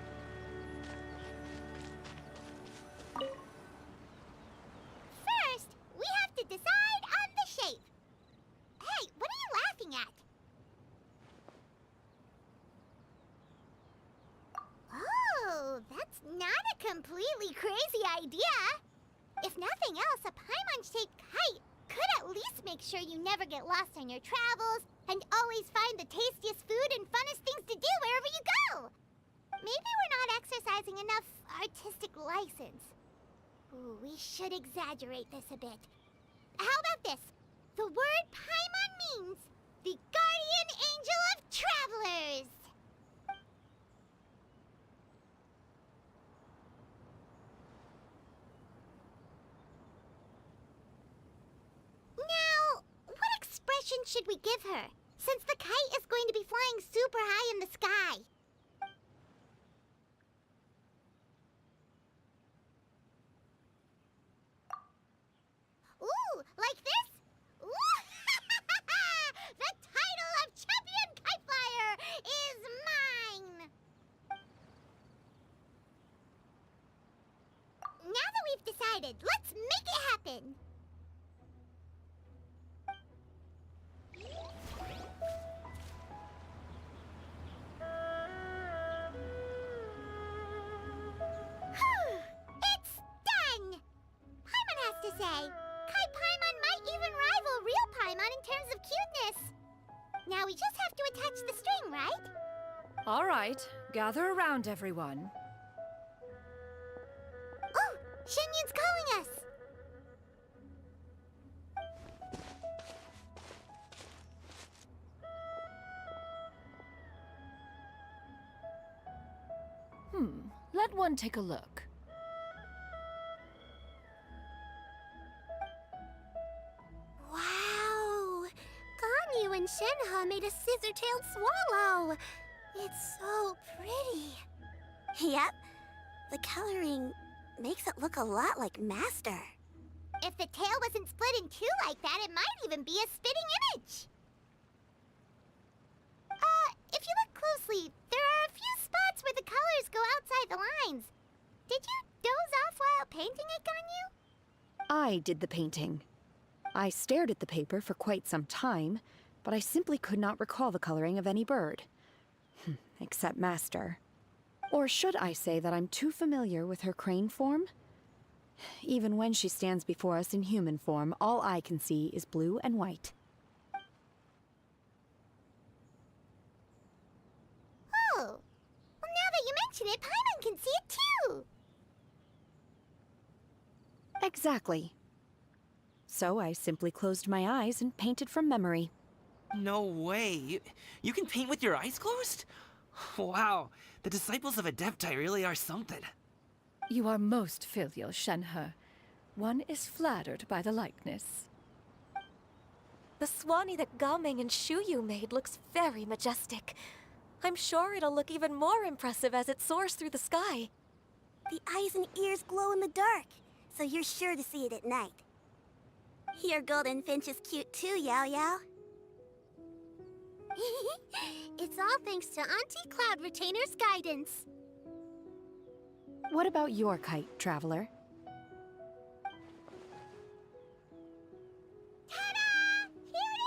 First, we have to decide on the shape. Hey, what are you laughing at? Oh, that's not a completely crazy idea. If nothing else, a Paimon-shaped kite could at least make sure you never get lost on your travels and always find the tastiest food and funnest things to do wherever you go. Maybe we're not exercising enough artistic license. Ooh, we should exaggerate this a bit. How about this? The word Paimon means the guardian angel of travelers. name should we give her, since the kite is going to be flying super high in the sky? Ooh, like this? Ooh! The title of Champion Kite Flyer is mine! Now that we've decided, let's make it happen! It's done! Paimon has to say, Kite Paimon might even rival real Paimon in terms of cuteness. Now we just have to attach the string, right? All right, gather around, everyone. Oh, Shenyun's calling us! Let one take a look. Wow! Ganyu and Shenhe made a scissor-tailed swallow! It's so pretty. Yep. The coloring makes it look a lot like Master. If the tail wasn't split in two like that, it might even be a spitting image. If you look closely, there are a few spots where the colors go outside the lines. Did you doze off while painting it, Ganyu? I did the painting. I stared at the paper for quite some time, but I simply could not recall the coloring of any bird. Except Master. Or should I say that I'm too familiar with her crane form? Even when she stands before us in human form, all I can see is blue and white. Oh, well, now that you mention it, Paimon can see it too! Exactly. So I simply closed my eyes and painted from memory. No way. You can paint with your eyes closed? Wow, the disciples of Adepti really are something. You are most filial, Shenhe. One is flattered by the likeness. The Swanee that Gaming and Shuyu made looks very majestic. I'm sure it'll look even more impressive as it soars through the sky. The eyes and ears glow in the dark, so you're sure to see it at night. Your golden finch is cute too, Yao Yao. It's all thanks to Auntie Cloud Retainer's guidance. What about your kite, Traveler? Ta-da! Here it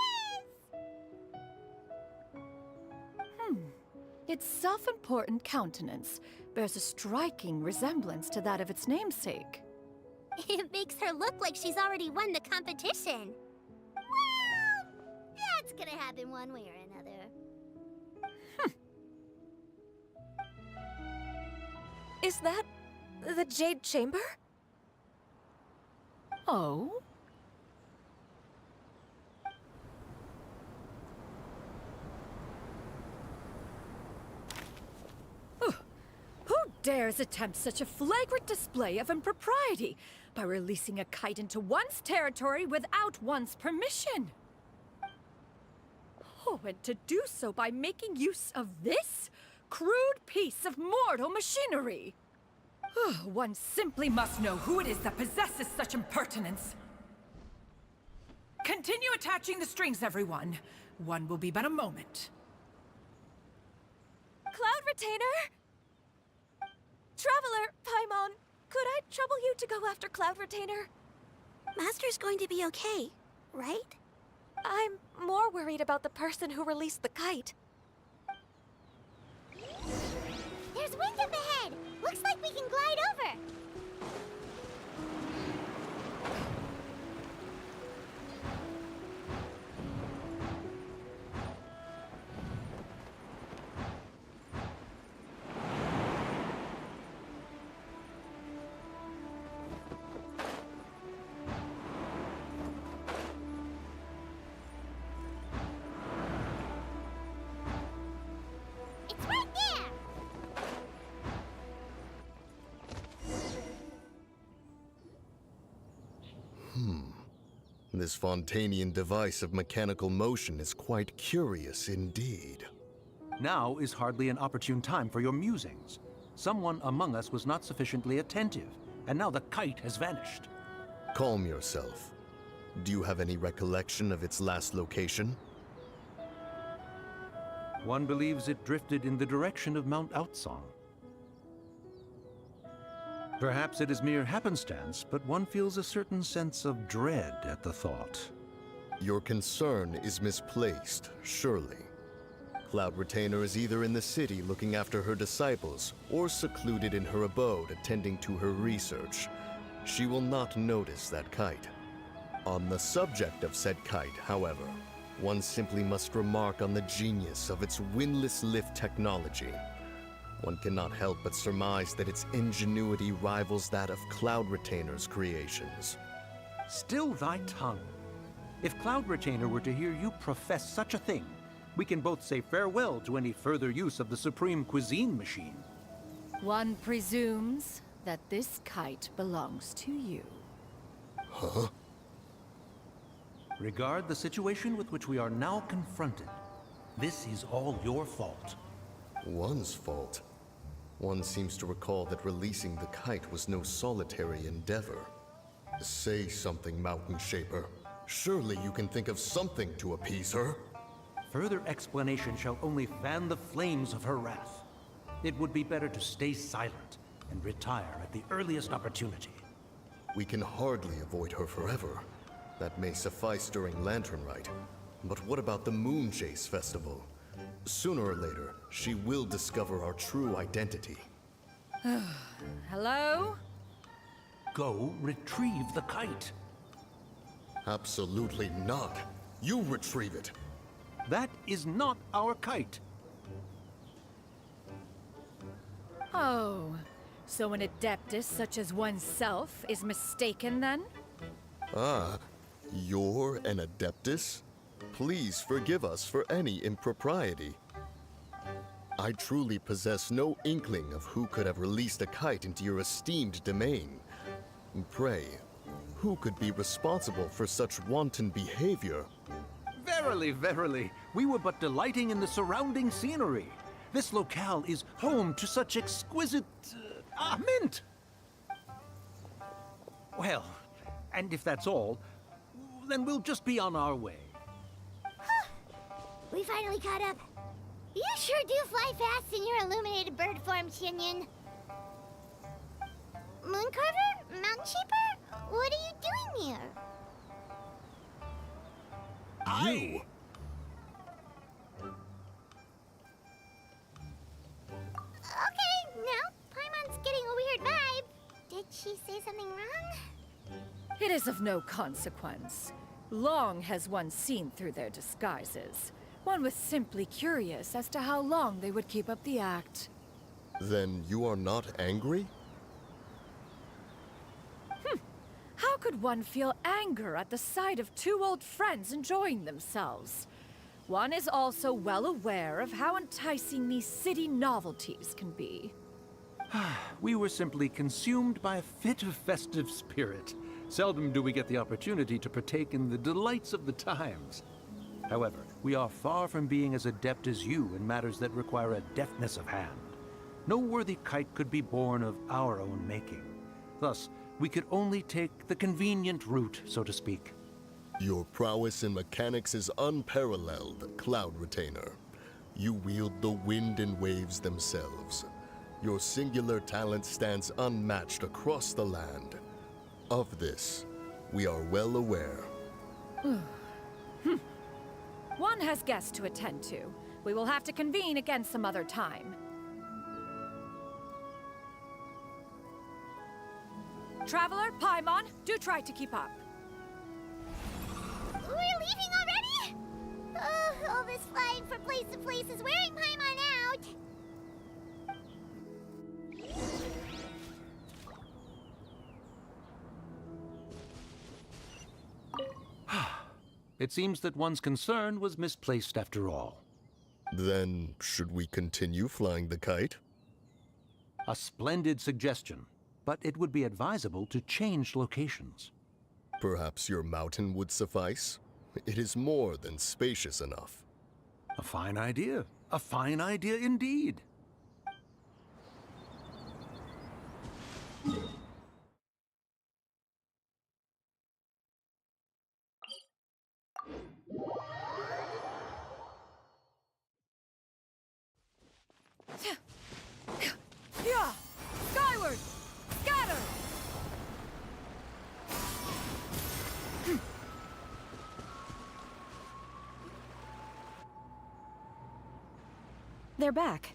is! Its self-important countenance bears a striking resemblance to that of its namesake. It makes her look like she's already won the competition. Well, that's gonna happen one way or another. Is that the Jade Chamber? Oh? Who dares attempt such a flagrant display of impropriety by releasing a kite into one's territory without one's permission? Oh, and to do so by making use of this crude piece of mortal machinery. One simply must know who it is that possesses such impertinence. Continue attaching the strings, everyone. One will be but a moment. Cloud Retainer? Traveler, Paimon, could I trouble you to go after Cloud Retainer? Master's going to be okay, right? I'm more worried about the person who released the kite. There's wind up ahead! Looks like we can glide over! It's right there! this Fontanian device of mechanical motion is quite curious indeed. Now is hardly an opportune time for your musings. Someone among us was not sufficiently attentive, and now the kite has vanished. Calm yourself. Do you have any recollection of its last location? One believes it drifted in the direction of Mount Outsong. Perhaps it is mere happenstance, but one feels a certain sense of dread at the thought. Your concern is misplaced, surely. Cloud Retainer is either in the city looking after her disciples, or secluded in her abode attending to her research. She will not notice that kite. On the subject of said kite, however, one simply must remark on the genius of its windlass lift technology. One cannot help but surmise that its ingenuity rivals that of Cloud Retainer's creations. Still thy tongue. If Cloud Retainer were to hear you profess such a thing, we can both say farewell to any further use of the Supreme Cuisine Machine. One presumes that this kite belongs to you. Huh? Regard the situation with which we are now confronted. This is all your fault. One's fault? One seems to recall that releasing the kite was no solitary endeavor. Say something, Mountain Shaper. Surely you can think of something to appease her. Further explanation shall only fan the flames of her wrath. It would be better to stay silent and retire at the earliest opportunity. We can hardly avoid her forever. That may suffice during Lantern Rite. But what about the Moon Chase Festival? Sooner or later, she will discover our true identity. Hello? Go retrieve the kite. Absolutely not. You retrieve it. That is not our kite. Oh, so an adeptus such as oneself is mistaken then? Ah, you're an adeptus? Please forgive us for any impropriety. I truly possess no inkling of who could have released a kite into your esteemed domain. Pray, who could be responsible for such wanton behavior? Verily, verily, we were but delighting in the surrounding scenery. This locale is home to such exquisite... mint! Well, and if that's all, then we'll just be on our way. We finally caught up. You sure do fly fast in your illuminated bird form, Chenyu. Mooncarver? Mountain Shaper? What are you doing here? You? Okay, now Paimon's getting a weird vibe. Did she say something wrong? It is of no consequence. Long has one seen through their disguises. One was simply curious as to how long they would keep up the act. Then you are not angry? How could one feel anger at the sight of two old friends enjoying themselves? One is also well aware of how enticing these city novelties can be. We were simply consumed by a fit of festive spirit. Seldom do we get the opportunity to partake in the delights of the times. However, we are far from being as adept as you in matters that require a deftness of hand. No worthy kite could be born of our own making. Thus, we could only take the convenient route, so to speak. Your prowess in mechanics is unparalleled, Cloud Retainer. You wield the wind and waves themselves. Your singular talent stands unmatched across the land. Of this, we are well aware. One has guests to attend to. We will have to convene again some other time. Traveler, Paimon, do try to keep up. We're leaving already? All this flying from place to place is wearing Paimon out. It seems that one's concern was misplaced after all. Then, should we continue flying the kite? A splendid suggestion, but it would be advisable to change locations. Perhaps your mountain would suffice? It is more than spacious enough. A fine idea. A fine idea indeed. Yeah! Skyward! Scatter! They're back.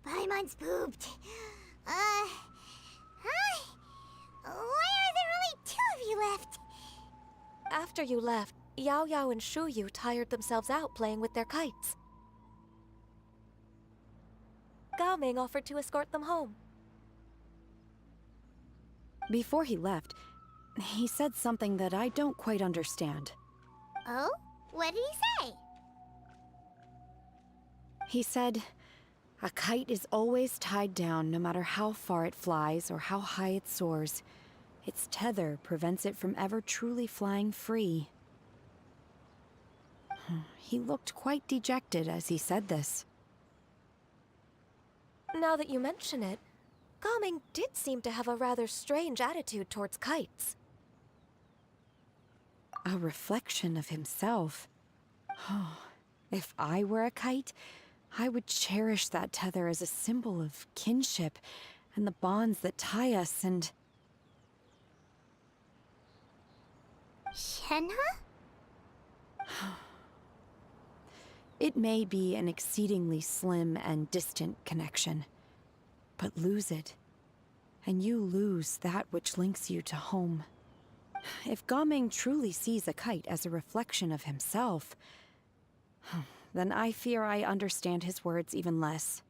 Paimon's pooped. Hi. Why are there only 2 of you left? After you left, Yao Yao and Shu Yu tired themselves out playing with their kites. Gao Ming offered to escort them home. Before he left, he said something that I don't quite understand. Oh? What did he say? He said, a kite is always tied down no matter how far it flies or how high it soars. Its tether prevents it from ever truly flying free. He looked quite dejected as he said this. Now that you mention it, Gao Ming did seem to have a rather strange attitude towards kites. A reflection of himself. Oh, if I were a kite, I would cherish that tether as a symbol of kinship and the bonds that tie us and... Shenhe? It may be an exceedingly slim and distant connection, but lose it, and you lose that which links you to home. If Gao Ming truly sees a kite as a reflection of himself, then I fear I understand his words even less.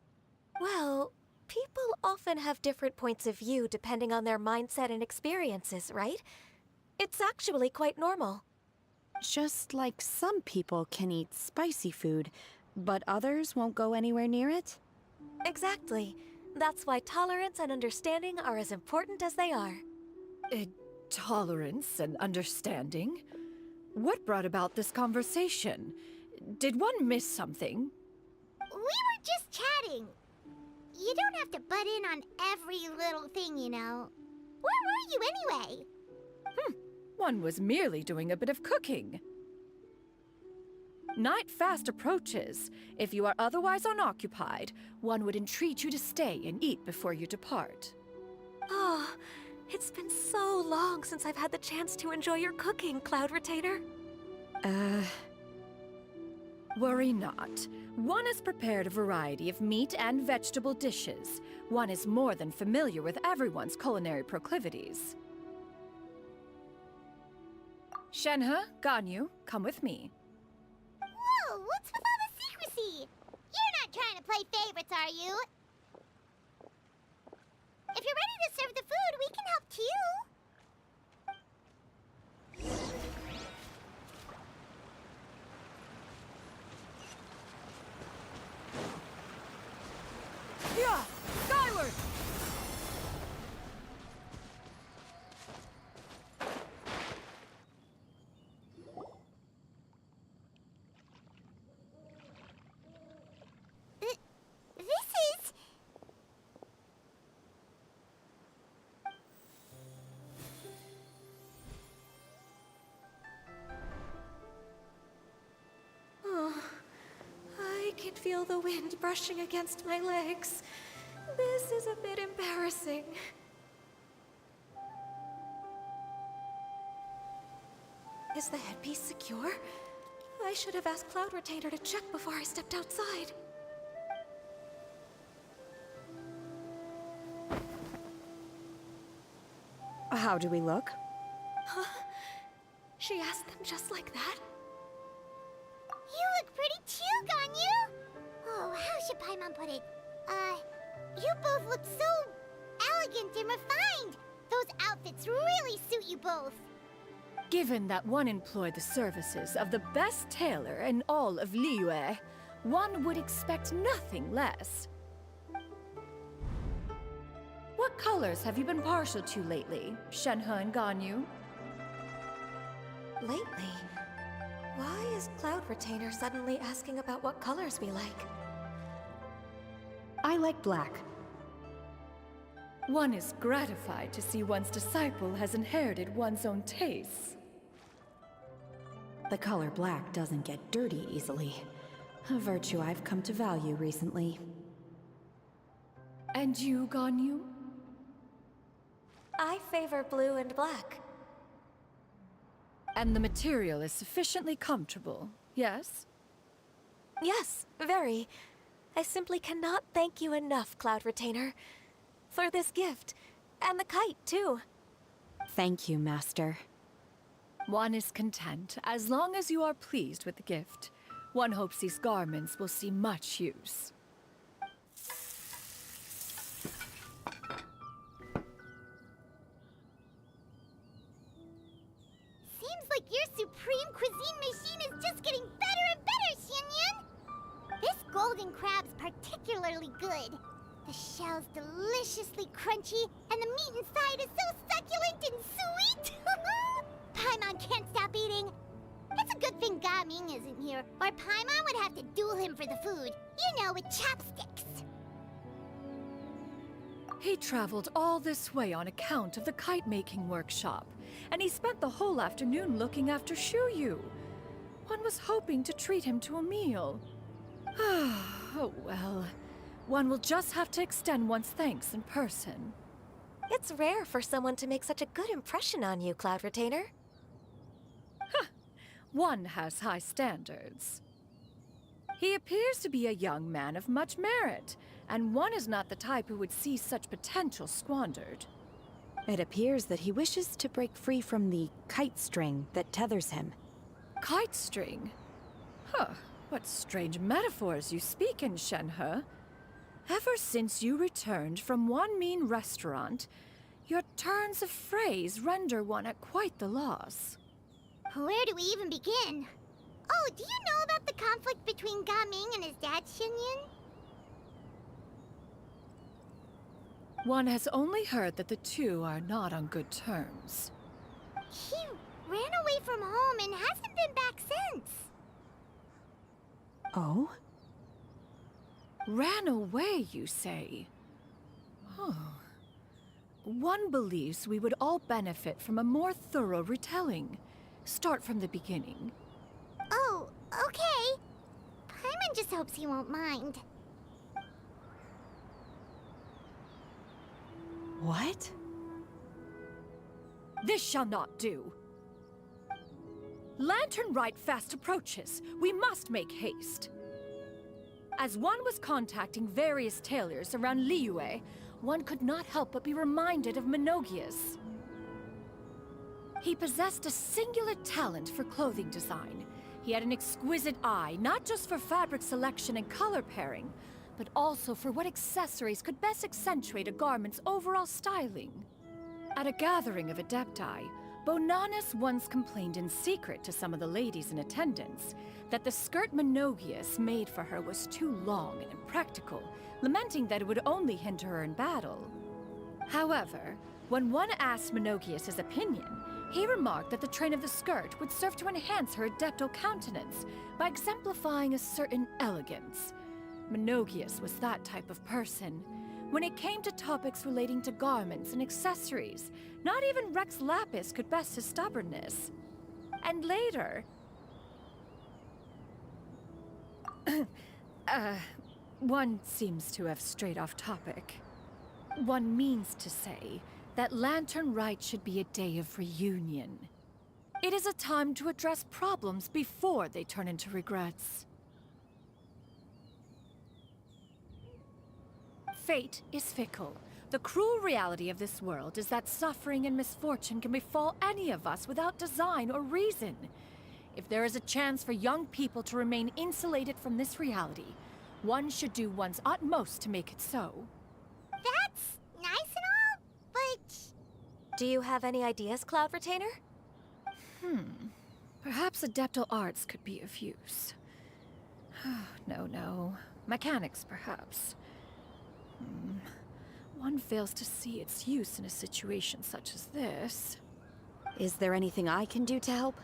Well, people often have different points of view depending on their mindset and experiences, right? It's actually quite normal. Just like some people can eat spicy food, but others won't go anywhere near it? Exactly. That's why tolerance and understanding are as important as they are. Tolerance and understanding? What brought about this conversation? Did one miss something? We were just chatting. You don't have to butt in on every little thing, you know. Where were you anyway? One was merely doing a bit of cooking. Night fast approaches. If you are otherwise unoccupied, one would entreat you to stay and eat before you depart. Oh, it's been so long since I've had the chance to enjoy your cooking, Cloud Retainer. Worry not. One has prepared a variety of meat and vegetable dishes. One is more than familiar with everyone's culinary proclivities. Shenhe, Ganyu, come with me. Whoa, what's with all the secrecy? You're not trying to play favorites, are you? If you're ready to serve the food, we can help too. Yeah! Skyward! This is... Oh, I can feel the wind brushing against my legs. This is a bit embarrassing. Is the headpiece secure? I should have asked Cloud Retainer to check before I stepped outside. How do we look? Huh? She asked them just like that? You look pretty too, Ganyu! Oh, how should Paimon put it? You both look so elegant and refined! Those outfits really suit you both. Given that one employed the services of the best tailor in all of Liyue, one would expect nothing less. What colors have you been partial to lately, Shenhe and Ganyu? Lately? Why is Cloud Retainer suddenly asking about what colors we like? I like black. One is gratified to see one's disciple has inherited one's own tastes. The color black doesn't get dirty easily. A virtue I've come to value recently. And you, Ganyu? I favor blue and black. And the material is sufficiently comfortable, yes? Yes, very. I simply cannot thank you enough, Cloud Retainer. For this gift. And the kite, too. Thank you, Master. One is content, as long as you are pleased with the gift. One hopes these garments will see much use. Seems like your supreme cuisine machine is just getting better and better, Xianyun! This golden crab's particularly good. The shell's deliciously crunchy, and the meat inside is so succulent and sweet! Paimon can't stop eating. It's a good thing Gaming isn't here, or Paimon would have to duel him for the food. You know, with chopsticks. He traveled all this way on account of the kite-making workshop, and he spent the whole afternoon looking after Shuyu. One was hoping to treat him to a meal. Oh well. One will just have to extend one's thanks in person. It's rare for someone to make such a good impression on you, Cloud Retainer. One has high standards. He appears to be a young man of much merit, and one is not the type who would see such potential squandered. It appears that he wishes to break free from the kite string that tethers him. Kite string? Huh, what strange metaphors you speak in, Shenhe. Ever since you returned from one mean restaurant, your turns of phrase render one at quite the loss. Where do we even begin? Oh, do you know about the conflict between Gaming and his dad, Xianyun? One has only heard that the two are not on good terms. He ran away from home and hasn't been back since. Oh? Ran away, you say? Oh. One believes we would all benefit from a more thorough retelling. Start from the beginning. Oh, okay. Paimon just hopes he won't mind. What? This shall not do. Lantern Rite fast approaches. We must make haste. As one was contacting various tailors around Liyue, one could not help but be reminded of Menogias. He possessed a singular talent for clothing design. He had an exquisite eye, not just for fabric selection and color pairing, but also for what accessories could best accentuate a garment's overall styling. At a gathering of Adepti, Bonanis once complained in secret to some of the ladies in attendance that the skirt Menogias made for her was too long and impractical, lamenting that it would only hinder her in battle. However, when one asked Menogias his opinion, he remarked that the train of the skirt would serve to enhance her adeptal countenance by exemplifying a certain elegance. Menogias was that type of person. When it came to topics relating to garments and accessories, not even Rex Lapis could best his stubbornness. And later... one seems to have strayed off topic. One means to say that Lantern Rite should be a day of reunion. It is a time to address problems before they turn into regrets. Fate is fickle. The cruel reality of this world is that suffering and misfortune can befall any of us without design or reason. If there is a chance for young people to remain insulated from this reality, one should do one's utmost to make it so. That's nice and all, but... Do you have any ideas, Cloud Retainer? Perhaps adeptal arts could be of use. No. Mechanics, perhaps. one fails to see its use in a situation such as this. Is there anything I can do to help?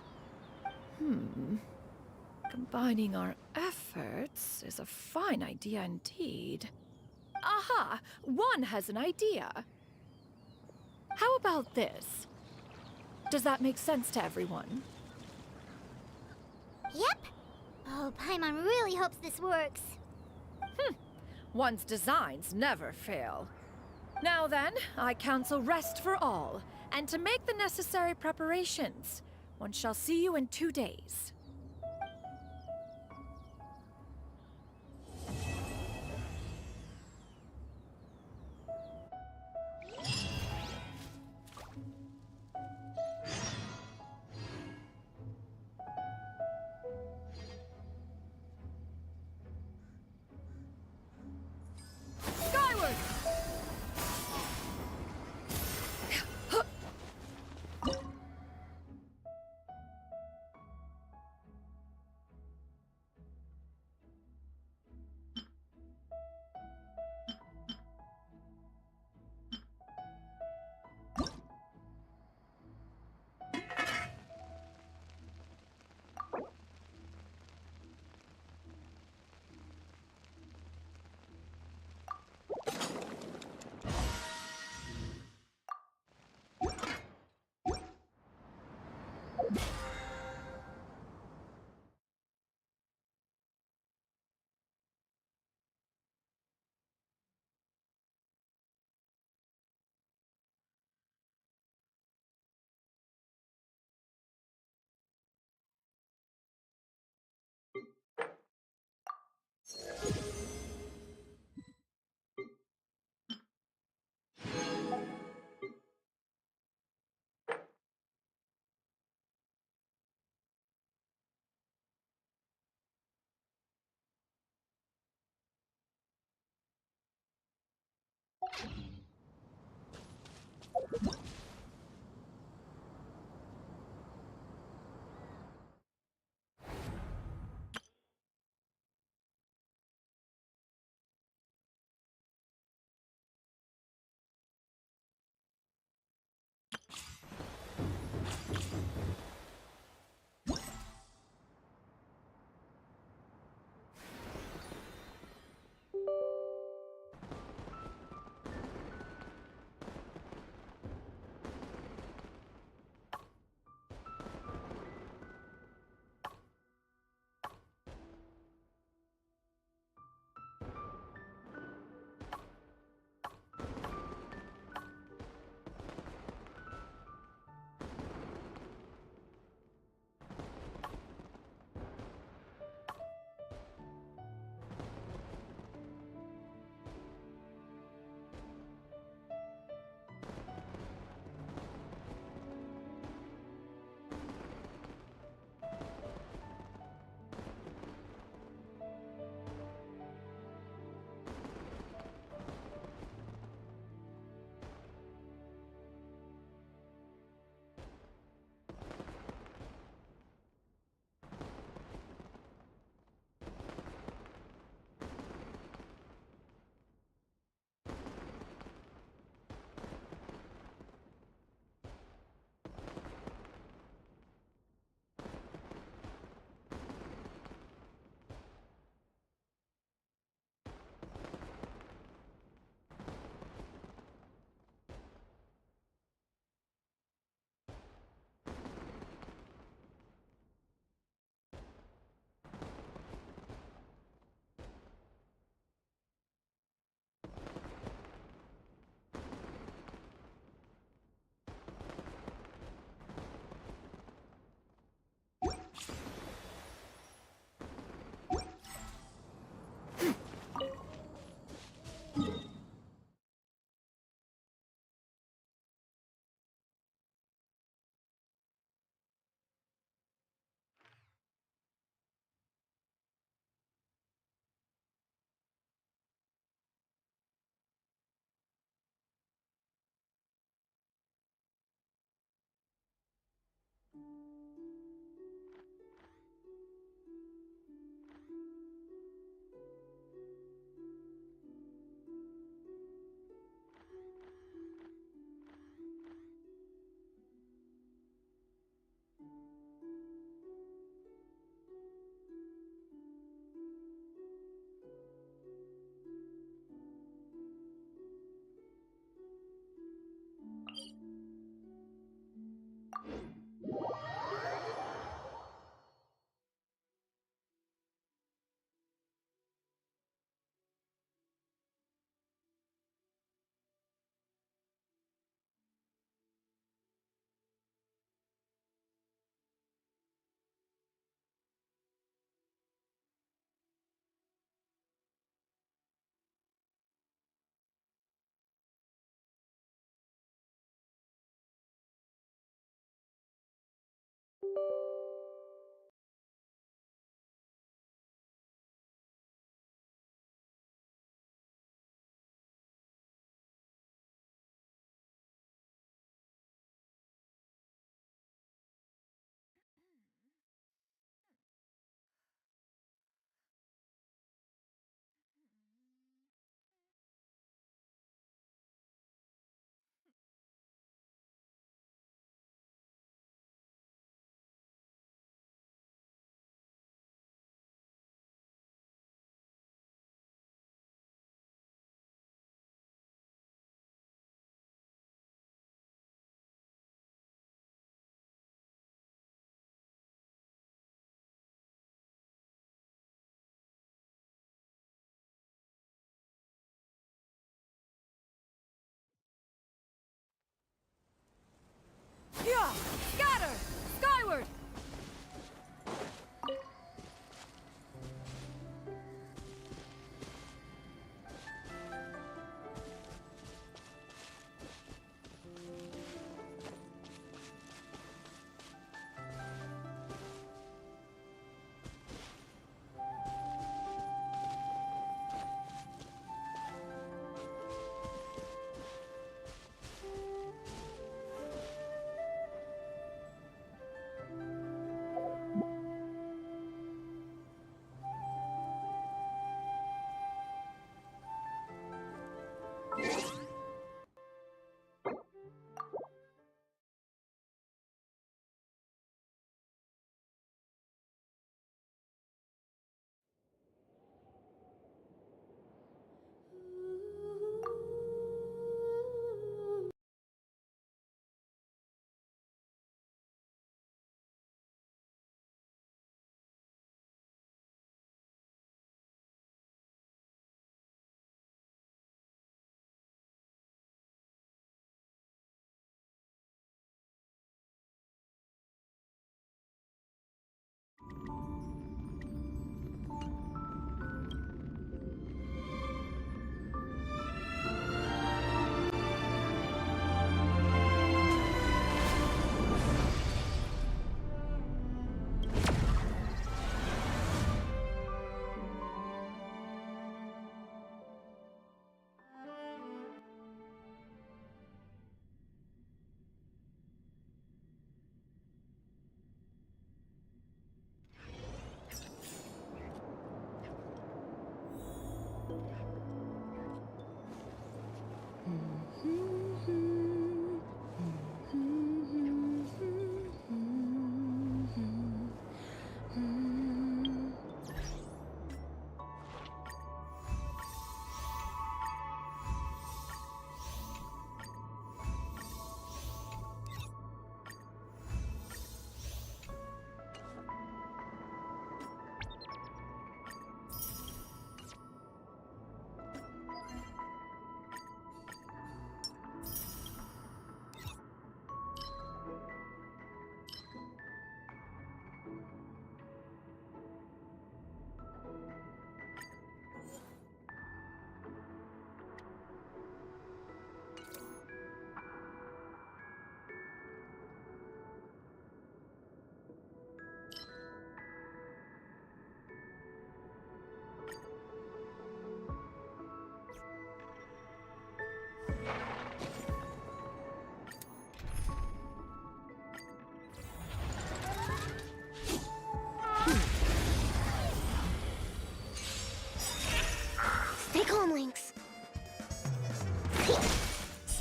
Combining our efforts is a fine idea indeed. Aha! One has an idea. How about this? Does that make sense to everyone? Yep. Oh, Paimon really hopes this works. One's designs never fail. Now then, I counsel rest for all, and to make the necessary preparations. One shall see you in 2 days. Skyward!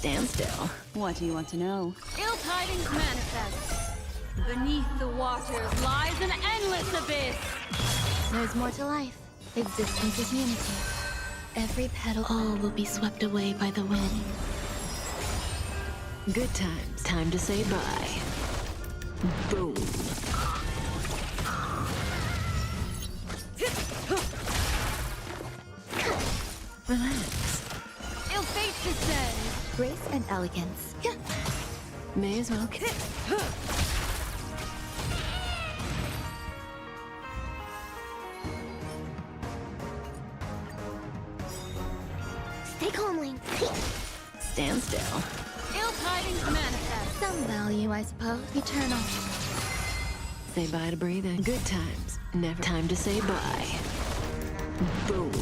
Stand still. What do you want to know? Ill tidings manifest. Beneath the waters lies an endless abyss. There's more to life. Existence is unity. Every petal, all will be swept away by the wind. Good times. Time to say bye. Boom. Relax. Ill fate descend. Grace and elegance. May as well. Stay calmly. Stand still. Ill tidings manifest. Some value, I suppose. Eternal. Say bye to breathing. Good times. Never time to say bye. Boom.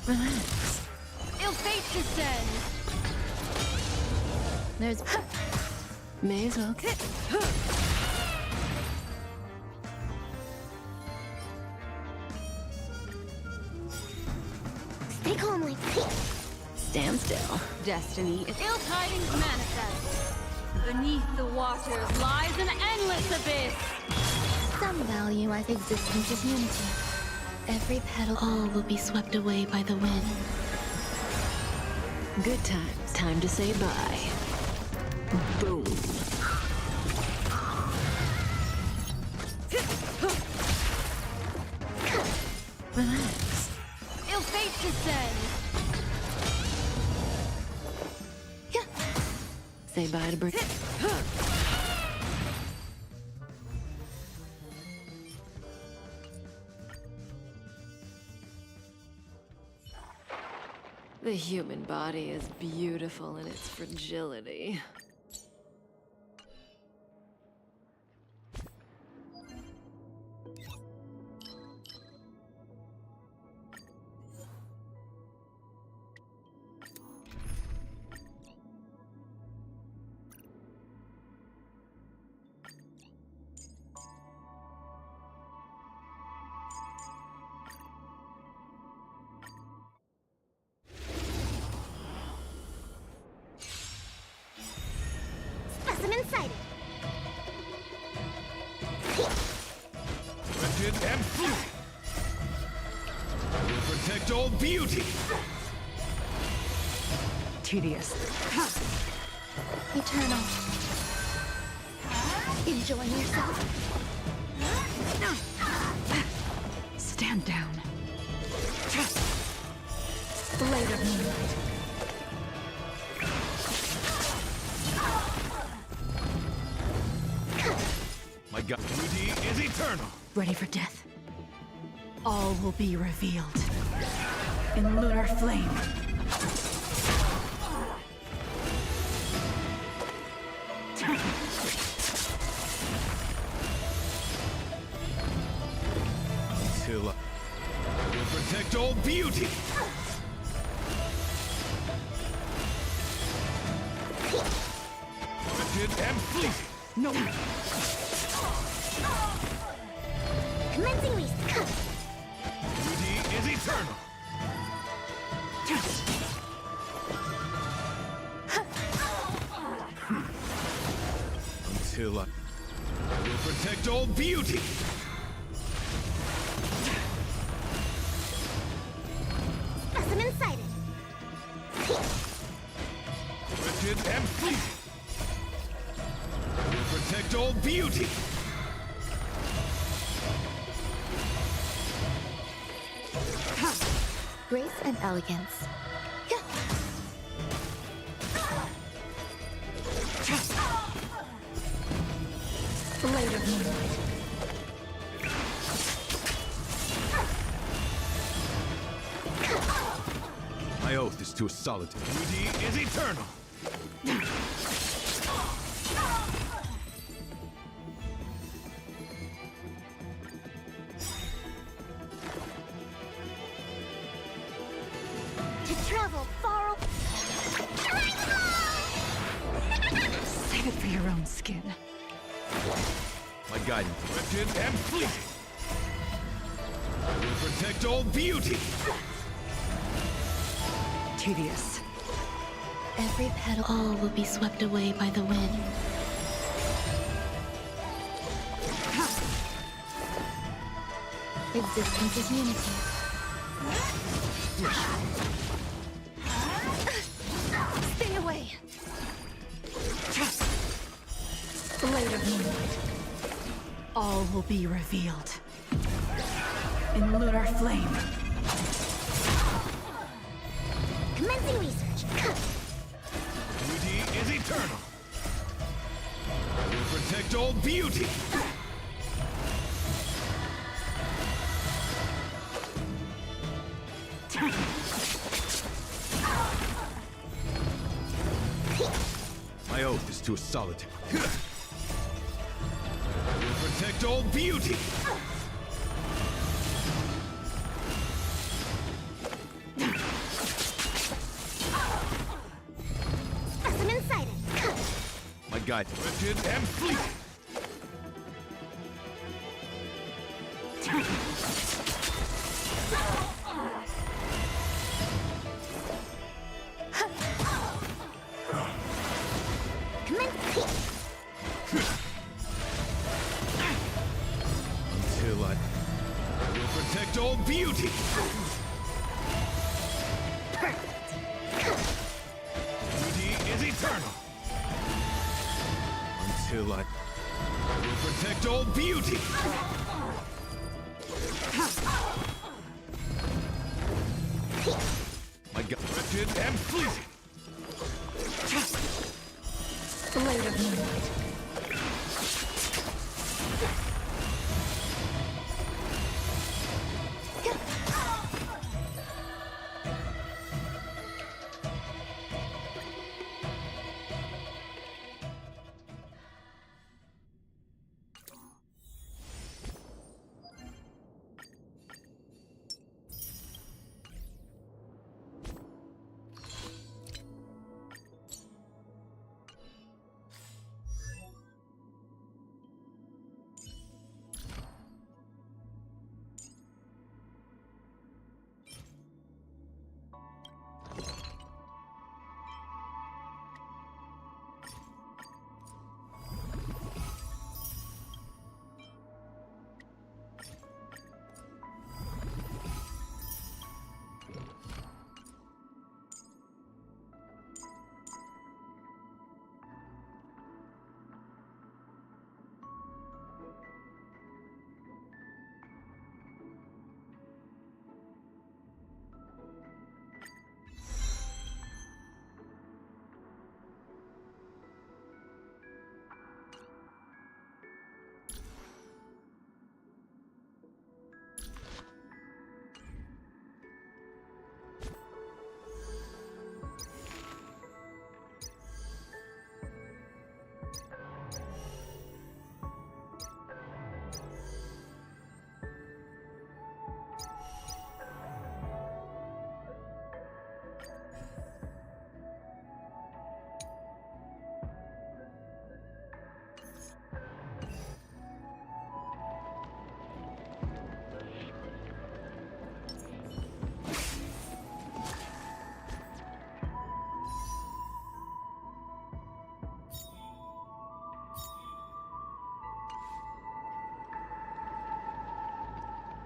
Relax. Ill fate descend. There's... May as well. Stay calmly. Stand still. Destiny is... Ill tidings manifest. Beneath the waters lies an endless abyss. Some value, I think. Existence is unity. Every petal, all will be swept away by the wind. Good times. Time to say bye. Boom. Relax. Ill fate descend. Say bye to breathing. The human body is beautiful in its fragility. Specimen sighted. Wretched and fluid. Will protect all beauty. tedious. Eternal. Enjoying yourself? Stand down. Blade of moonlight. My god, beauty is eternal. Ready for death? All will be revealed in lunar flame. Until I will protect all beauty. Wretched and fleeting. No. Commencing release. Beauty is eternal. Until I will protect all beauty. Specimen sighted. Wretched and fleeting. Will protect all beauty. Grace and elegance. Blade of moonlight. My oath is to solitude. Beauty is eternal. To travel far. Save it for your own skin. My guidance, wretched and fleeting. Will Protect all beauty! Tedious. Every petal, all will be swept away by the wind. Existence is unity. Stay away! Later moonlight. All will be revealed. In lunar flame. Commencing research. Beauty is eternal. I will protect all beauty. My oath is to a solitude. I will protect all beauty. Specimen sighted. My guide wretched and fleeting. Until I will protect all beauty. Beauty is eternal. Until I will protect all beauty. My God, wretched and fleeting.